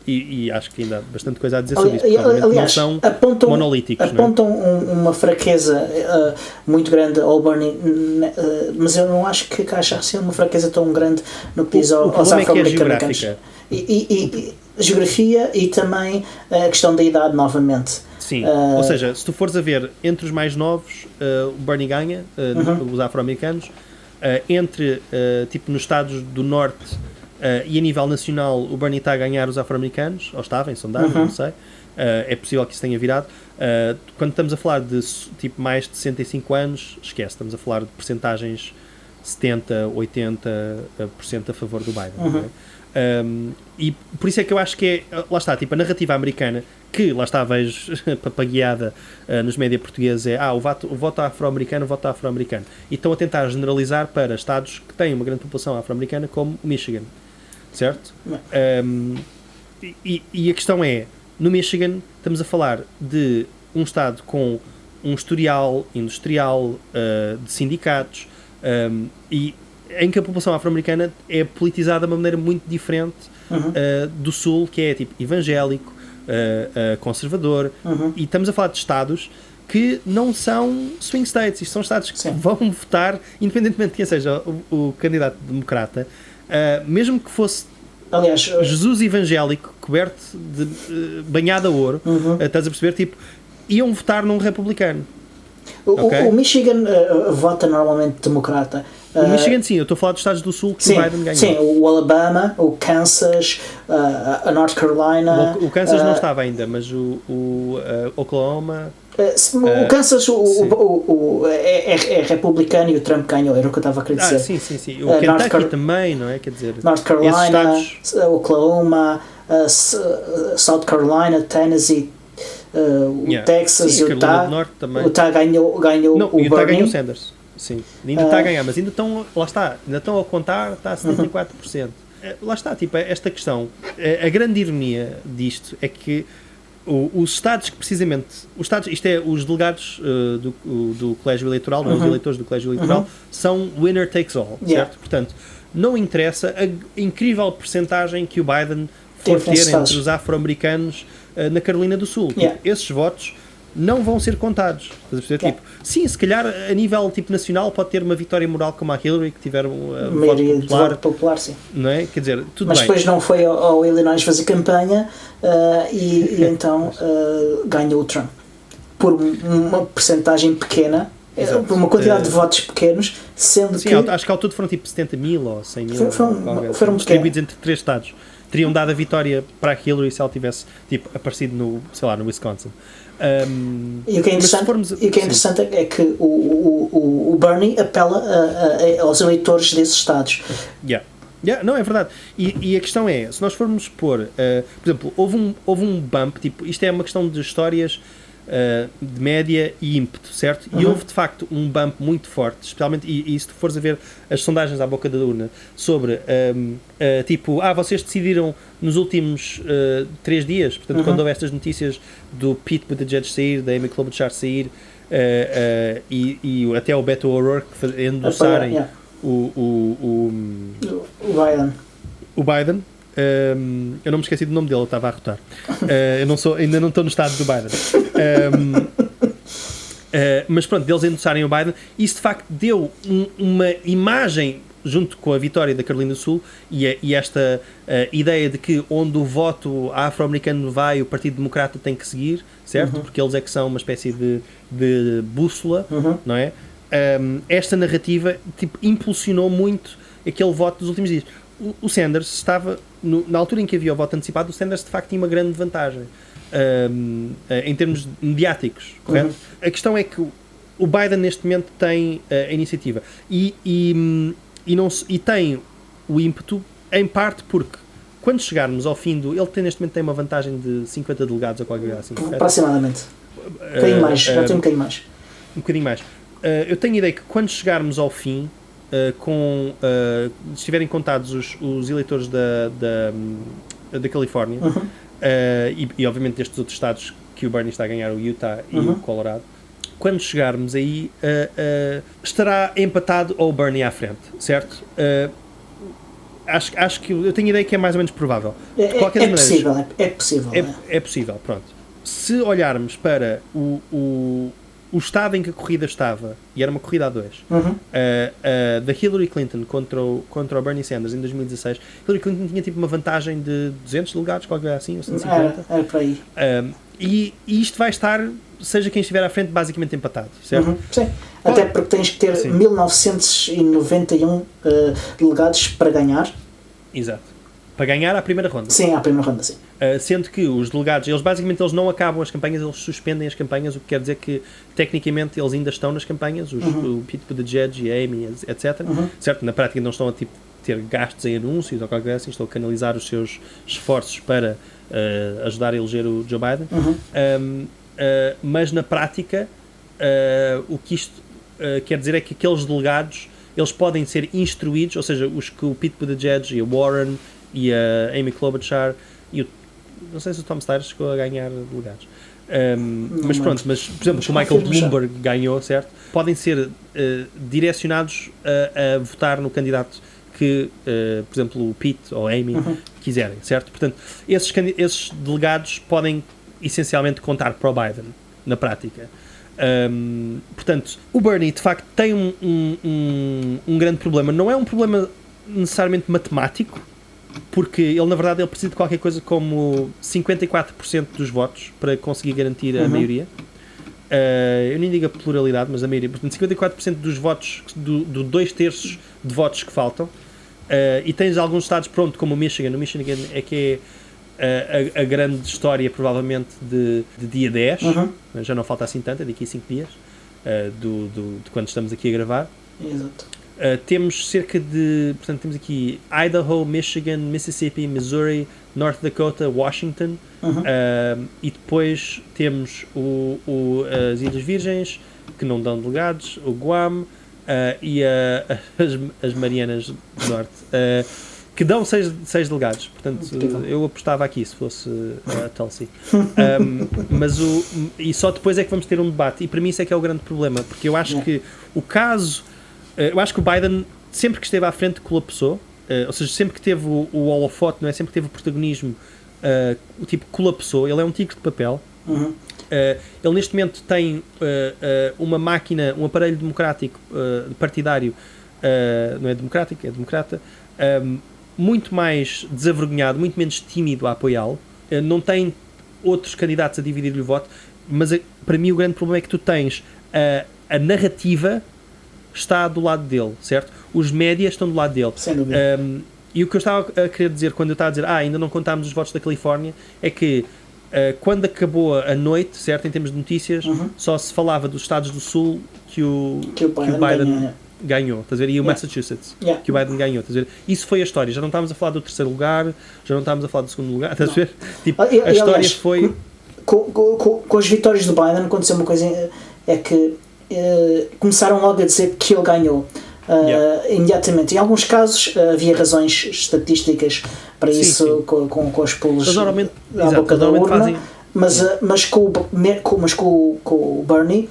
e acho que ainda há bastante coisa a dizer sobre isso, porque aliás, não são monolíticos. Apontam uma fraqueza muito grande ao Bernie, mas eu não acho que achasse uma fraqueza tão grande no que diz aos afro-americanos. E geografia e também a questão da idade novamente. Sim, ou seja, se tu fores a ver entre os mais novos, o Bernie ganha, os afro-americanos, tipo nos estados do norte e a nível nacional o Bernie está a ganhar os afro-americanos, ou estava em sondagem, não sei, é possível que isso tenha virado. Quando estamos a falar de tipo mais de 65 anos, esquece, estamos a falar de percentagens 70%, 80% a favor do Biden. Não é? E por isso é que eu acho que lá está, tipo, a narrativa americana, que lá está, vejo papagueada nos média portugueses, o voto afro-americano, e estão a tentar generalizar para estados que têm uma grande população afro-americana, como o Michigan, certo? E a questão é, no Michigan estamos a falar de um estado com um historial industrial, de sindicatos, e em que a população afro-americana é politizada de uma maneira muito diferente do Sul, que é tipo evangélico, conservador, e estamos a falar de estados que não são swing states, isto são estados que vão votar, independentemente de quem seja o candidato democrata, mesmo que fosse, aliás, Jesus evangélico, coberto de banhado a ouro, estás a perceber, tipo, iam votar num republicano. O Michigan vota normalmente democrata. O Michigan, sim, eu estou a falar dos estados do Sul que o Biden ganhou. Sim, o Alabama, o Kansas, a North Carolina. O Kansas não estava ainda, mas o Oklahoma. O Kansas é republicano e o Trump ganhou, era o que eu estava a querer dizer. Sim. O Kentucky também, não é? Quer dizer, North Carolina, Oklahoma, South Carolina, Tennessee, o Texas, sim, Utah. O Utah ganhou não, o Utah Bernie. ganhou o Sanders. Sim, ainda está a ganhar, mas ainda estão, lá está, ainda estão a contar, está a 74%. Lá está, tipo, esta questão, a grande ironia disto é que os estados que precisamente, isto é, os delegados do colégio eleitoral, não é, os eleitores do colégio eleitoral, são winner takes all, certo? Portanto, não interessa a incrível percentagem que o Biden for ter entre os afro-americanos na Carolina do Sul. Tipo, esses votos não vão ser contados. Tipo, sim, se calhar a nível tipo nacional pode ter uma vitória moral como a Hillary, que tiveram voto popular, sim. Não é? Quer dizer, tudo mas bem. Depois não foi ao Illinois fazer campanha e então ganhou o Trump por uma percentagem pequena. Exato. Por uma quantidade de votos pequenos, sendo sim, que... acho que ao todo foram tipo 70 mil ou 100 mil foram distribuídos entre 3 estados. Teriam dado a vitória para a Hillary se ela tivesse tipo, aparecido no Wisconsin. E o que é interessante, é que o Bernie apela aos eleitores desses estados. Não, é verdade. E a questão é, se nós formos pôr, por exemplo, houve um bump, tipo, isto é uma questão de histórias de média e ímpeto, certo? E houve de facto um bump muito forte, especialmente, e se tu fores a ver as sondagens à boca da urna sobre tipo, vocês decidiram nos últimos 3 dias, portanto, quando houve estas notícias do Pete Buttigieg sair, da Amy Klobuchar sair, e até o Beto O'Rourke endossarem o Biden. Eu não me esqueci do nome dele, eu estava a arrotar. Ainda não estou no estado do Biden. Mas pronto, deles endossarem o Biden, isso de facto deu uma imagem, junto com a vitória da Carolina do Sul, e esta ideia de que onde o voto afro-americano vai, o Partido Democrata tem que seguir, certo? Porque eles é que são uma espécie de bússola, não é? Esta narrativa tipo, impulsionou muito aquele voto dos últimos dias. O Sanders estava, na altura em que havia o voto antecipado, o Sanders de facto tinha uma grande vantagem em termos mediáticos, correto? A questão é que o Biden neste momento tem a iniciativa e tem o ímpeto, em parte porque quando chegarmos ao fim ele neste momento tem uma vantagem de 50 delegados ou qualquer coisa assim. Aproximadamente. Um bocadinho mais, já tem um bocadinho mais. Um bocadinho mais. Eu tenho a ideia que quando chegarmos ao fim, se estiverem contados os eleitores da Califórnia e obviamente destes outros estados que o Bernie está a ganhar, o Utah e o Colorado, quando chegarmos aí estará empatado ou o Bernie à frente, certo? Acho que eu tenho a ideia que é mais ou menos provável. É possível. É possível, pronto. Se olharmos para o estado em que a corrida estava, e era uma corrida a 2, da Hillary Clinton contra o Bernie Sanders em 2016, Hillary Clinton tinha tipo uma vantagem de 200 delegados, qualquer assim, ou 150. Era por aí. E isto vai estar, seja quem estiver à frente, basicamente empatado, certo? Sim, até porque tens que ter 1991 delegados para ganhar. Exato. para ganhar à primeira ronda. Sim, à primeira ronda, sim. Sendo que os delegados, eles não acabam as campanhas, eles suspendem as campanhas, o que quer dizer que tecnicamente eles ainda estão nas campanhas, o Pete Buttigieg e a Amy, etc. Certo? Na prática não estão a ter gastos em anúncios ou qualquer coisa assim, estão a canalizar os seus esforços para ajudar a eleger o Joe Biden. Mas na prática o que isto quer dizer é que aqueles delegados eles podem ser instruídos, ou seja, os que o Pete Buttigieg e a Warren e a Amy Klobuchar e não sei se o Tom Steyer chegou a ganhar delegados, mas pronto, mas por exemplo o Michael Bloomberg ganhou, certo? Podem ser direcionados a votar no candidato que, por exemplo, o Pete ou a Amy quiserem, certo? Portanto, esses delegados podem essencialmente contar para o Biden, na prática. Portanto, o Bernie de facto tem um grande problema. Não é um problema necessariamente matemático, porque ele na verdade ele precisa de qualquer coisa como 54% dos votos para conseguir garantir a maioria. Eu nem digo a pluralidade, mas a maioria. Portanto, 54% dos votos, do 2/3 de votos que faltam. E tens alguns estados, pronto, como o Michigan. O Michigan é que é a grande história, provavelmente, de dia 10. Já não falta assim tanto, é daqui a 5 dias, de quando estamos aqui a gravar. Exato. Temos cerca de, portanto, temos aqui Idaho, Michigan, Mississippi, Missouri, North Dakota, Washington, e depois temos as Ilhas Virgens, que não dão delegados, o Guam, e as Marianas do Norte, que dão 6 delegados. Portanto, eu apostava aqui se fosse a Tulsi. E só depois é que vamos ter um debate, e para mim isso é que é o grande problema, porque eu acho que eu acho que o Biden, sempre que esteve à frente, colapsou, ou seja, sempre que teve o holofote, não é? Sempre que teve o protagonismo, o tipo colapsou. Ele é um tigre de papel. Ele neste momento tem uma máquina, um aparelho democrático partidário, não é democrático, é democrata, muito mais desavergonhado, muito menos tímido a apoiá-lo. Não tem outros candidatos a dividir-lhe o voto, mas para mim o grande problema é que tu tens a narrativa está do lado dele, certo? Os médias estão do lado dele. Sem dúvida. E o que eu estava a querer dizer quando eu estava a dizer ainda não contámos os votos da Califórnia é que quando acabou a noite, certo, em termos de notícias, só se falava dos Estados do Sul que o Biden ganhou, estás a ver? E o Massachusetts, que o Biden ganhou, estás a ver? Isso foi a história. Já não estávamos a falar do terceiro lugar, já não estávamos a falar do segundo lugar, estás a ver? Tipo, a história aliás, foi... Com as vitórias do Biden aconteceu uma coisa, é que começaram logo a dizer que ele ganhou imediatamente. Em alguns casos havia razões estatísticas para isso. Com os pulos à boca da urna, mas com o Bernie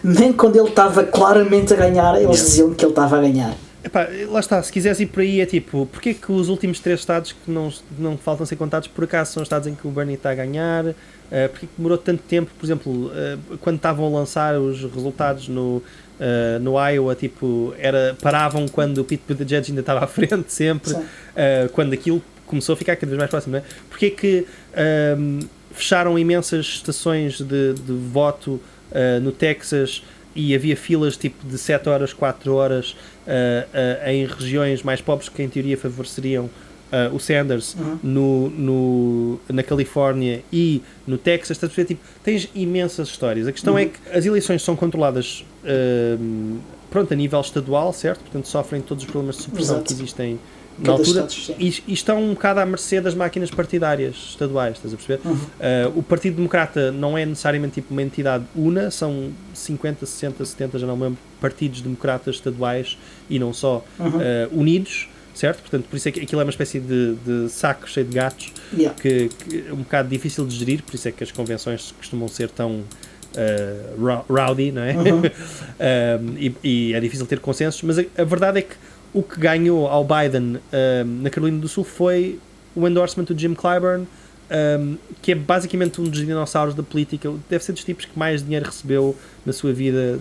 nem quando ele estava claramente a ganhar eles diziam que ele estava a ganhar. Epá, lá está, se quiseres ir por aí é tipo, porque é que os últimos 3 estados que não faltam ser contados por acaso são os estados em que o Bernie está a ganhar? Porque demorou tanto tempo, por exemplo, quando estavam a lançar os resultados no Iowa, tipo, paravam quando o Pete Buttigieg ainda estava à frente sempre, quando aquilo começou a ficar cada vez mais próximo, não é? Porque é que fecharam imensas estações de voto no Texas e havia filas tipo de 7 horas, 4 horas em regiões mais pobres que em teoria favoreceriam o Sanders na Califórnia e no Texas, tipo, tens imensas histórias. A questão é que as eleições são controladas a nível estadual, certo? Portanto sofrem todos os problemas de supressão que existem na altura e estão um bocado à mercê das máquinas partidárias estaduais, estás a perceber? O Partido Democrata não é necessariamente tipo uma entidade una, são 50, 60, 70, já não me lembro, partidos democratas estaduais e não só unidos, certo? Portanto, por isso é que aquilo é uma espécie de saco cheio de gatos que é um bocado difícil de gerir, por isso é que as convenções costumam ser tão rowdy, não é? E é difícil ter consensos, mas a verdade é que o que ganhou ao Biden na Carolina do Sul foi o endorsement do Jim Clyburn, que é basicamente um dos dinossauros da política, deve ser dos tipos que mais dinheiro recebeu na sua vida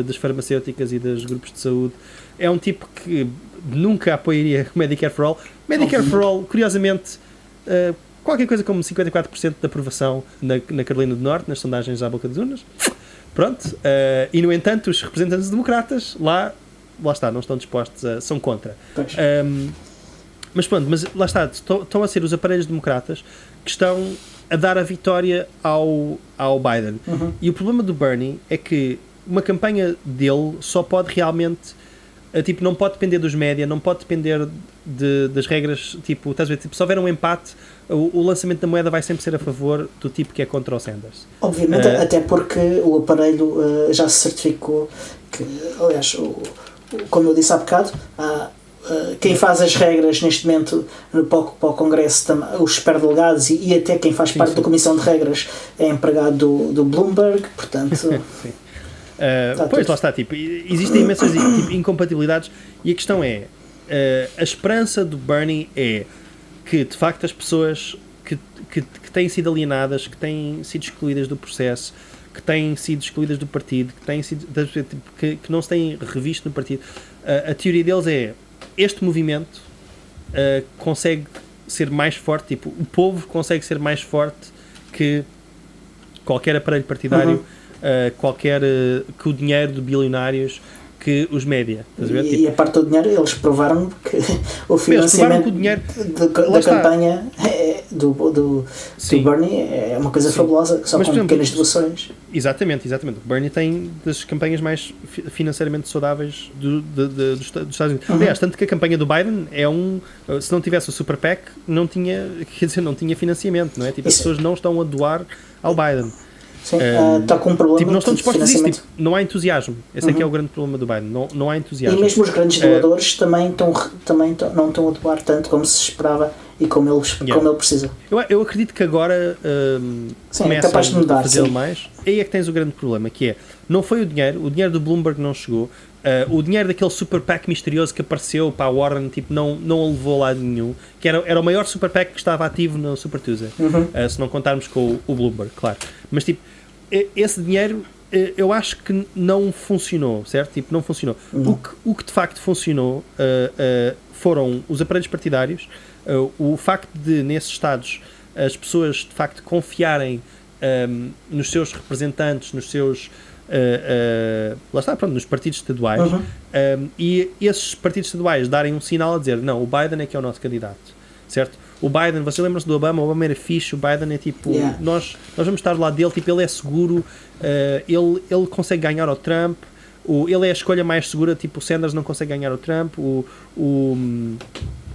das farmacêuticas e dos grupos de saúde. É um tipo que nunca apoiaria Medicare for All. Medicare for All, curiosamente, qualquer coisa como 54% de aprovação na Carolina do Norte, nas sondagens à boca das urnas. Pronto. E, no entanto, os representantes democratas lá está, não estão dispostos são contra. Mas pronto, mas lá está, estão a ser os aparelhos democratas que estão a dar a vitória ao Biden. E o problema do Bernie é que uma campanha dele só pode realmente, tipo, não pode depender dos média, não pode depender das regras, tipo, estás a ver, tipo, se houver um empate, o lançamento da moeda vai sempre ser a favor do tipo que é contra o Sanders. Obviamente, até porque o aparelho já se certificou que, aliás, como eu disse há bocado, quem faz as regras neste momento para o Congresso, os superdelegados e até quem faz parte da Comissão de Regras é empregado do Bloomberg, portanto... Sim. Pois, lá está, tipo, existem imensas incompatibilidades e a questão é, a esperança do Bernie é que, de facto, as pessoas que têm sido alienadas, que têm sido excluídas do processo, que têm sido excluídas do partido, que, têm sido, que não se têm revisto no partido, a teoria deles é este movimento consegue ser mais forte, tipo, o povo consegue ser mais forte que qualquer aparelho partidário, que o dinheiro de bilionários, que os média. E a parte do dinheiro, eles provaram que o financiamento da campanha do Bernie é uma coisa fabulosa, só com pequenas doações. Exatamente. O Bernie tem das campanhas mais financeiramente saudáveis dos Estados Unidos. Aliás, tanto que a campanha do Biden é se não tivesse o Super PAC, não tinha financiamento, não é? Tipo, as pessoas não estão a doar ao Biden. Sim, está com um problema tipo, não estão dispostos a isso, tipo, não há entusiasmo. Esse é que é o grande problema do Biden, não há entusiasmo. E mesmo os grandes doadores também não estão a doar tanto como se esperava e como ele precisa. Eu acredito que agora começa a fazê-lo mais. Aí é que tens o grande problema, que é, não foi o dinheiro do Bloomberg não chegou, o dinheiro daquele Super PAC misterioso que apareceu para a Warren, tipo, não o levou lá nenhum, que era o maior Super PAC que estava ativo no Super Tuesday, se não contarmos com o Bloomberg, claro. Mas tipo, esse dinheiro eu acho que não funcionou, certo? Tipo, não funcionou. O que de facto funcionou foram os aparelhos partidários, o facto de, nesses estados, as pessoas de facto confiarem nos seus representantes, nos seus lá está, pronto, nos partidos estaduais, e esses partidos estaduais darem um sinal a dizer, não, o Biden é que é o nosso candidato, certo? O Biden, vocês lembram-se do Obama? O Obama era fixe, o Biden é tipo, nós vamos estar do lado dele, tipo, ele é seguro, ele consegue ganhar ao Trump, ele é a escolha mais segura, tipo, o Sanders não consegue ganhar ao Trump,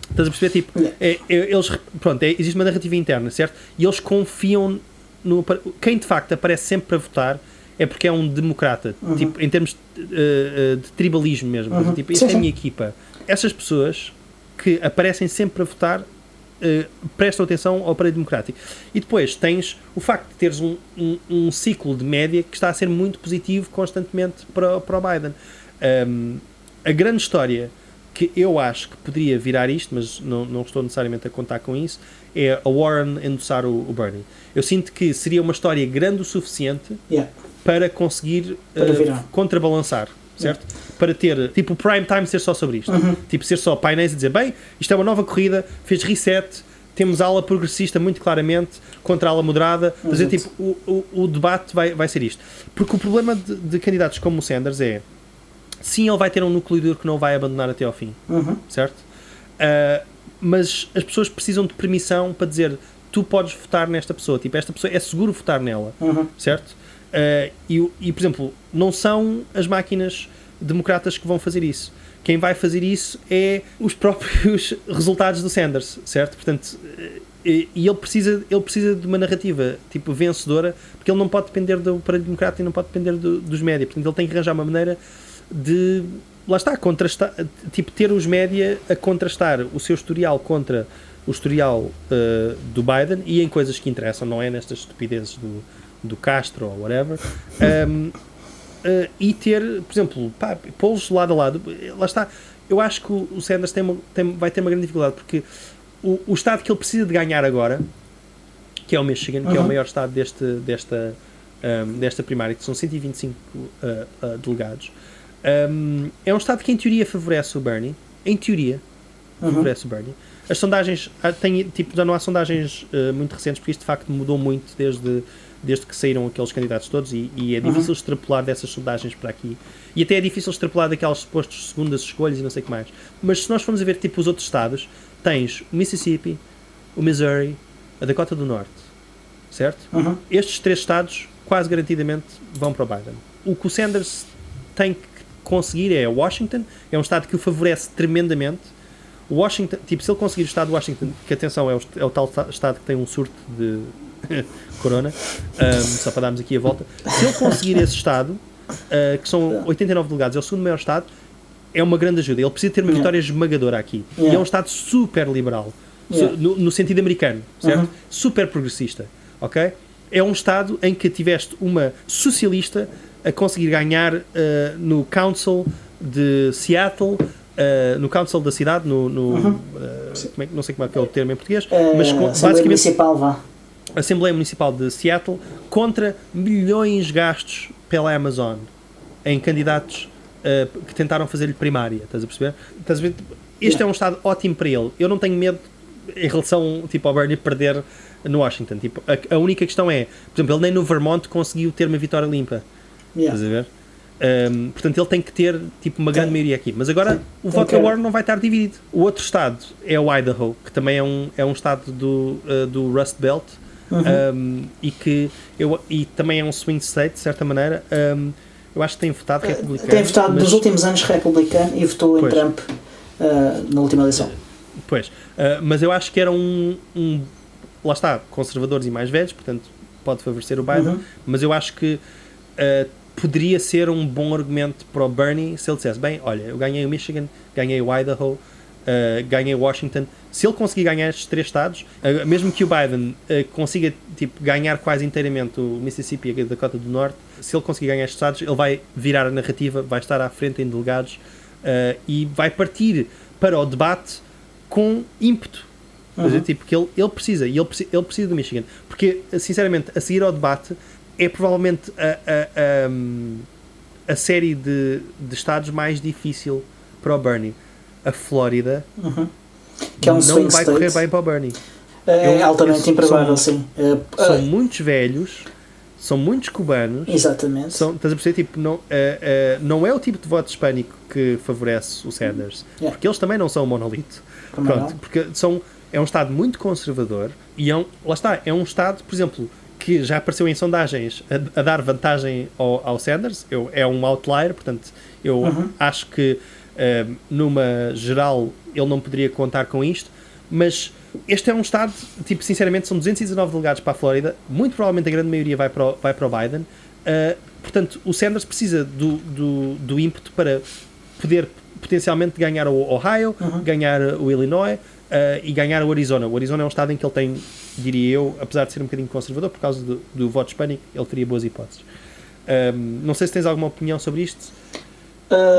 estás a perceber? Tipo, existe uma narrativa interna, certo? E eles confiam quem de facto aparece sempre para votar é porque é um democrata, tipo, em termos de tribalismo mesmo, tipo, isto é a minha equipa. Essas pessoas que aparecem sempre para votar prestam atenção ao aparelho democrático. E depois tens o facto de teres um ciclo de média que está a ser muito positivo constantemente para o Biden. A grande história que eu acho que poderia virar isto, mas não estou necessariamente a contar com isso, é a Warren endossar o Bernie. Eu sinto que seria uma história grande o suficiente para conseguir contrabalançar, certo? Para ter, tipo, o prime time ser só sobre isto. Tipo, ser só painéis e dizer, bem, isto é uma nova corrida, fez reset, temos a ala progressista muito claramente contra a ala moderada, dizer, tipo, o debate vai ser isto. Porque o problema de candidatos como o Sanders é, sim, ele vai ter um núcleo duro que não vai abandonar até ao fim, certo? Mas as pessoas precisam de permissão para dizer, tu podes votar nesta pessoa, tipo, esta pessoa é seguro votar nela, certo? E, por exemplo, não são as máquinas democratas que vão fazer isso. Quem vai fazer isso é os próprios resultados do Sanders, certo? Portanto, e ele precisa de uma narrativa tipo vencedora, porque ele não pode depender do Partido Democrata e não pode depender dos média. Portanto, ele tem que arranjar uma maneira de, lá está, contrastar, tipo, ter os média a contrastar o seu historial contra o historial do Biden, e em coisas que interessam, não é nestas estupidezes do Castro ou whatever, e ter, por exemplo, pô-los lado a lado. Lá está, eu acho que o Sanders vai ter uma grande dificuldade, porque o estado que ele precisa de ganhar agora, que é o Michigan, que é o maior estado desta primária, que são 125 delegados, é um estado que em teoria favorece o Bernie, favorece o Bernie. As sondagens, já não há sondagens muito recentes, porque isto de facto mudou muito desde que saíram aqueles candidatos todos, e é difícil extrapolar dessas sondagens para aqui, e até é difícil extrapolar daquelas supostas segundas escolhas e não sei o que mais. Mas se nós formos a ver tipo os outros estados, tens o Mississippi, o Missouri, a Dakota do Norte, certo? Estes 3 estados quase garantidamente vão para o Biden. O que o Sanders tem que conseguir é Washington, é um estado que o favorece tremendamente. O Washington, tipo, se ele conseguir o estado de Washington, que atenção, é o tal estado que tem um surto de corona, só para darmos aqui a volta, se ele conseguir esse estado, que são 89 delegados, é o segundo maior estado, é uma grande ajuda. Ele precisa ter uma vitória esmagadora aqui. E é um estado super liberal, no sentido americano, certo? Super progressista, ok? É um estado em que tiveste uma socialista a conseguir ganhar no Council de Seattle, no Council da cidade, não sei como é que é o termo em português, mas Assembleia Municipal, a Assembleia Municipal de Seattle, contra milhões gastos pela Amazon em candidatos que tentaram fazer-lhe primária, estás a perceber? Este é um estado ótimo para ele. Eu não tenho medo em relação tipo, ao Bernie perder no Washington. Tipo, a única questão é, por exemplo, ele nem no Vermont conseguiu ter uma vitória limpa. Estás a ver? Portanto, ele tem que ter tipo, uma grande maioria aqui. Mas agora o voto da Warren não vai estar dividido. O outro estado é o Idaho, que também é um estado do Rust Belt, e também é um swing state, de certa maneira. Eu acho que tem votado republicano. Tem votado nos últimos anos republicano e votou em Trump na última eleição. Pois, mas eu acho que era lá está, conservadores e mais velhos, portanto pode favorecer o Biden, mas eu acho que poderia ser um bom argumento para o Bernie se ele dissesse, bem, olha, eu ganhei o Michigan, ganhei o Idaho, ganhei o Washington. Se ele conseguir ganhar estes 3 estados, mesmo que o Biden consiga tipo, ganhar quase inteiramente o Mississippi e a Dakota do Norte, se ele conseguir ganhar estes estados, ele vai virar a narrativa, vai estar à frente em delegados e vai partir para o debate com ímpeto. Tipo, porque ele precisa do Michigan. Porque, sinceramente, a seguir ao debate é provavelmente a série de estados mais difícil para o Bernie. A Flórida que é um não vai correr bem para o Bernie. É altamente improvável, sim. São muitos velhos, são muitos cubanos. Exatamente. Estás a perceber? Tipo, não é o tipo de voto hispânico que favorece o Sanders. Porque eles também não são um monolito. Pronto, porque é um estado muito conservador e lá está, é um estado, por exemplo, que já apareceu em sondagens a dar vantagem ao Sanders. É um outlier, portanto, eu acho que numa geral ele não poderia contar com isto, mas este é um estado, tipo, sinceramente, são 219 delegados para a Flórida, muito provavelmente a grande maioria vai para o Biden, portanto, o Sanders precisa do ímpeto para poder potencialmente ganhar o Ohio, ganhar o Illinois e ganhar o Arizona. O Arizona é um estado em que ele tem, diria eu, apesar de ser um bocadinho conservador, por causa do voto hispânico, ele teria boas hipóteses. Não sei se tens alguma opinião sobre isto.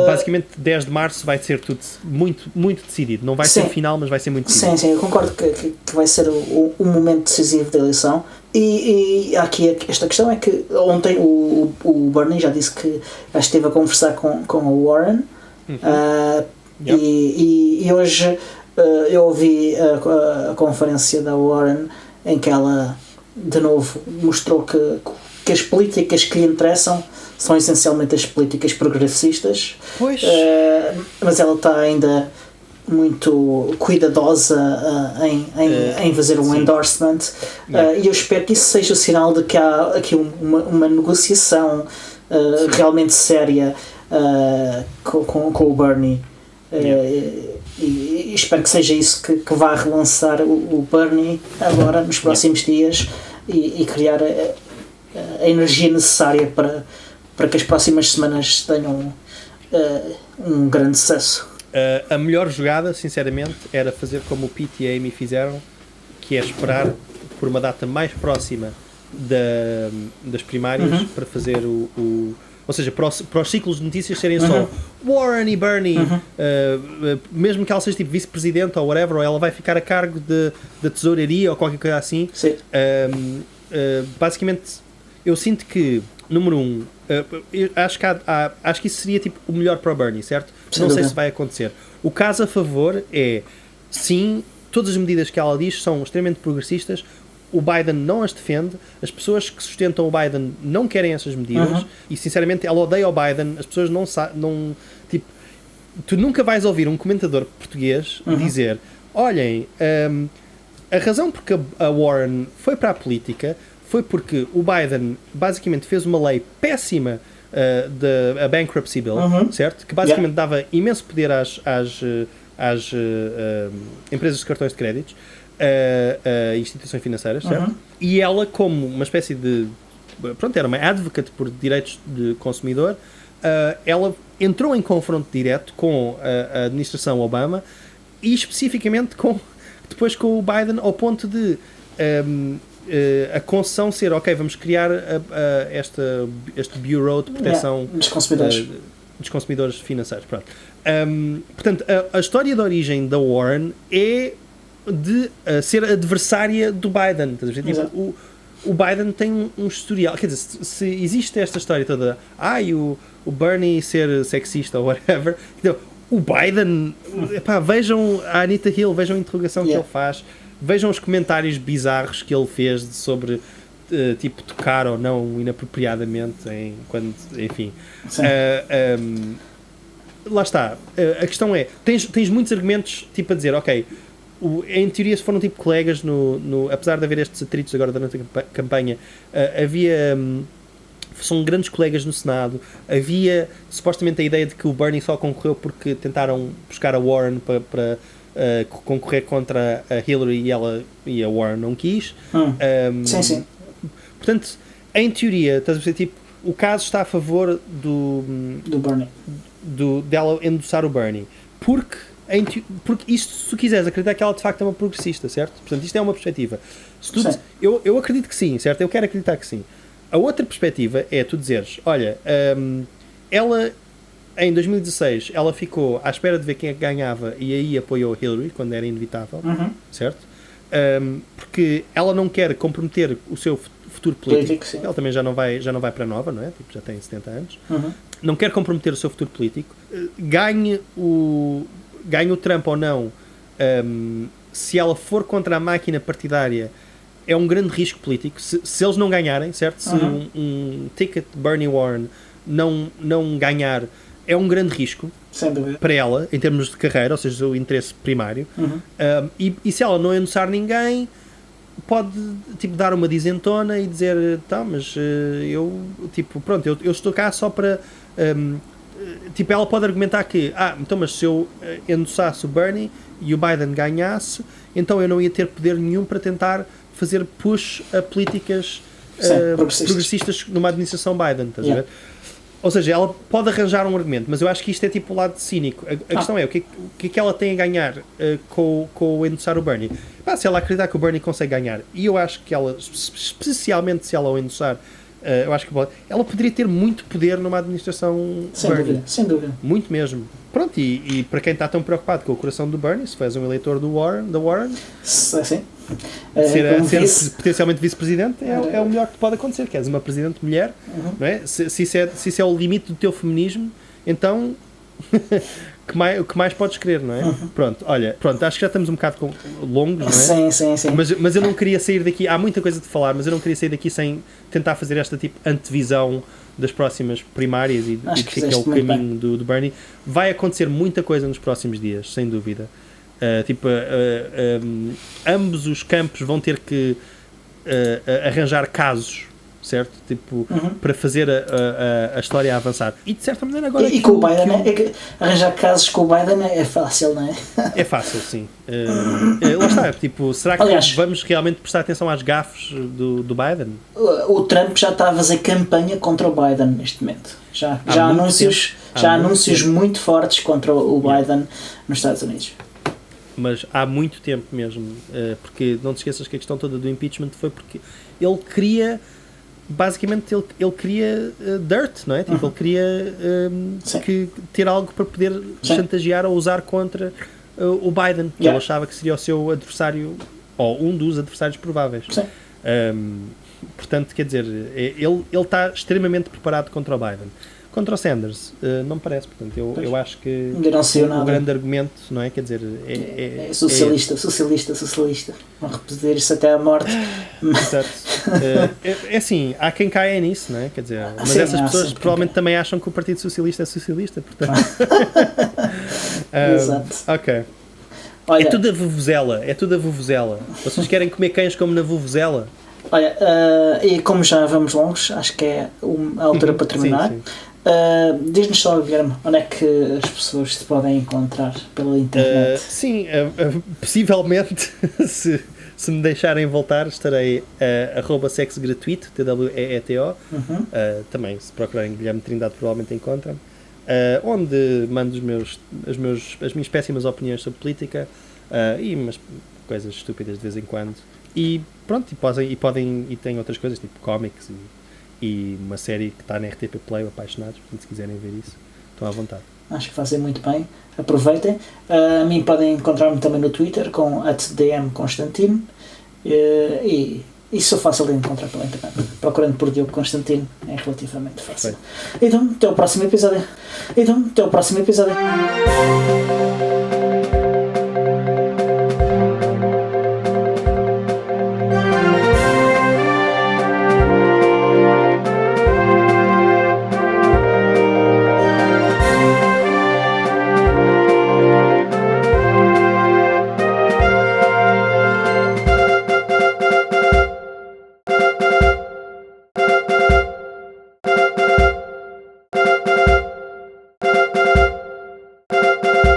Basicamente 10 de março vai ser tudo muito, muito decidido. Não vai ser final, mas vai ser muito decidido. Sim, eu concordo que vai ser o momento decisivo da eleição. E aqui esta questão é que ontem o Bernie já disse que já esteve a conversar com o Warren. E hoje eu ouvi a conferência da Warren em que ela de novo mostrou que as políticas que lhe interessam são essencialmente as políticas progressistas, mas ela está ainda muito cuidadosa em fazer um endorsement, e eu espero que isso seja o sinal de que há aqui uma negociação realmente séria com o Bernie, e espero que seja isso que vá relançar o Bernie agora nos próximos dias e criar a energia necessária para que as próximas semanas tenham um grande sucesso. A melhor jogada, sinceramente, era fazer como o Pete e a Amy fizeram, que é esperar por uma data mais próxima das primárias para fazer ou seja, para os ciclos de notícias serem só Warren e Bernie, mesmo que ela seja tipo vice-presidente ou whatever, ou ela vai ficar a cargo da tesouraria ou qualquer coisa assim. Basicamente, eu sinto que, número 1, acho que isso seria tipo o melhor para o Bernie, certo? Não sei se vai acontecer. O caso a favor é, sim, todas as medidas que ela diz são extremamente progressistas. O Biden não as defende, as pessoas que sustentam o Biden não querem essas medidas e sinceramente ela odeia o Biden. As pessoas não tipo, tu nunca vais ouvir um comentador português dizer olhem, a razão porque a Warren foi para a política foi porque o Biden basicamente fez uma lei péssima da Bankruptcy Bill, certo? Que basicamente dava imenso poder às empresas de cartões de créditos, instituições financeiras, certo? E ela, como uma espécie de... Pronto, era uma advocate por direitos de consumidor, ela entrou em confronto direto com a administração Obama e especificamente depois com o Biden, ao ponto de a concessão ser, ok, vamos criar este Bureau de Proteção dos consumidores financeiros. Pronto. Portanto, a história de origem da Warren é de ser adversária do Biden. Tipo, o Biden tem um historial, quer dizer, se existe esta história toda, o Bernie ser sexista ou whatever, então, o Biden, vejam a Anita Hill, vejam a interrogação que ele faz, vejam os comentários bizarros que ele fez sobre tipo tocar ou não inapropriadamente enfim. Lá está, a questão é, tens muitos argumentos tipo a dizer, ok, em teoria se foram tipo colegas apesar de haver estes atritos agora durante a campanha, são grandes colegas no Senado, havia supostamente a ideia de que o Bernie só concorreu porque tentaram buscar a Warren para concorrer contra a Hillary e a Warren não quis. Sim. Portanto, em teoria, estás a dizer, tipo, o caso está a favor do Bernie, dela endossar o Bernie, porque isto, se tu quiseres acreditar que ela de facto é uma progressista, certo? Portanto, isto é uma perspectiva. Eu acredito que sim, certo? Eu quero acreditar que sim. A outra perspectiva é tu dizeres, olha, ela em 2016 ela ficou à espera de ver quem é que ganhava e aí apoiou Hillary quando era inevitável, certo? Porque ela não quer comprometer o seu futuro político. Ela também já não vai para nova, não é? Tipo, já tem 70 anos. Não quer comprometer o seu futuro político. Ganhe o Trump ou não, se ela for contra a máquina partidária, é um grande risco político. Se eles não ganharem, certo? Se um ticket Bernie Warren não ganhar, é um grande risco para ela, em termos de carreira, ou seja, o interesse primário. E se ela não endossar ninguém, pode tipo, dar uma dizentona e dizer, tá, mas eu estou cá só para... tipo, ela pode argumentar que, então, mas se eu endossasse o Bernie e o Biden ganhasse, então eu não ia ter poder nenhum para tentar fazer push a políticas progressistas numa administração Biden, estás a ver? Ou seja, ela pode arranjar um argumento, mas eu acho que isto é tipo o lado cínico. A questão é, o que é que ela tem a ganhar com o endossar o Bernie? Se ela acreditar que o Bernie consegue ganhar, e eu acho que ela, especialmente se ela o endossar, eu acho que ela poderia ter muito poder numa administração Bernie. Sem dúvida. Muito mesmo. Pronto, e para quem está tão preocupado com o coração do Bernie, se fores um eleitor da Warren, sim. ser potencialmente vice-presidente é o melhor que pode acontecer, que és uma presidente mulher, não é? Se isso é o limite do teu feminismo, então o que mais podes querer, não é? Pronto, acho que já estamos um bocado longos, não é? Sim. Mas eu não queria sair daqui, há muita coisa de falar, mas eu não queria sair daqui sem tentar fazer esta tipo antevisão das próximas primárias e de que é o caminho do Bernie. Vai acontecer muita coisa nos próximos dias, sem dúvida. Ambos os campos vão ter que arranjar casos, certo? Tipo, para fazer a história avançar. E de certa maneira agora... E com o Biden, arranjar casos com o Biden é fácil, não é? É fácil, sim. Lá está, tipo, será que vamos realmente prestar atenção às gafes do Biden? O Trump já está a fazer campanha contra o Biden neste momento. Já há anúncios muito fortes contra o Biden nos Estados Unidos. Mas há muito tempo mesmo, porque não te esqueças que a questão toda do impeachment foi porque ele queria, basicamente, ele queria dirt, não é? Tipo, ele queria ter algo para poder chantagear ou usar contra o Biden, que ele achava que seria o seu adversário, ou um dos adversários prováveis. Portanto, quer dizer, ele está extremamente preparado contra o Biden. Contra o Sanders, não me parece, portanto, eu acho que o grande argumento, não é? Quer dizer, é socialista. Vão repetir isso até à morte. Exato. É assim, há quem caia nisso, não é? Quer dizer, mas essas pessoas provavelmente também acham que o Partido Socialista é socialista, portanto. Exato. Ok. Olha, É tudo a vuvuzela, é tudo a vuvuzela. Vocês querem comer cães como na vuvuzela? olha, e como já vamos longos, acho que é a altura para terminar. Sim. Diz-nos só, Guilherme, onde é que as pessoas se podem encontrar pela internet? Sim, possivelmente, se me deixarem voltar, estarei @sexogratuito, TWEETO. Também, se procurarem Guilherme Trindade, provavelmente encontram. Onde mando as minhas péssimas opiniões sobre política e umas coisas estúpidas de vez em quando. E pronto, e tem outras coisas, tipo cómics e uma série que está na RTP Play, Apaixonados, portanto, se quiserem ver isso, estão à vontade. Acho que fazem muito bem, aproveitem. A mim podem encontrar-me também no Twitter com @dmconstantino e sou fácil de encontrar pela internet. Procurando por Diogo Constantino é relativamente fácil. Então, até o próximo episódio.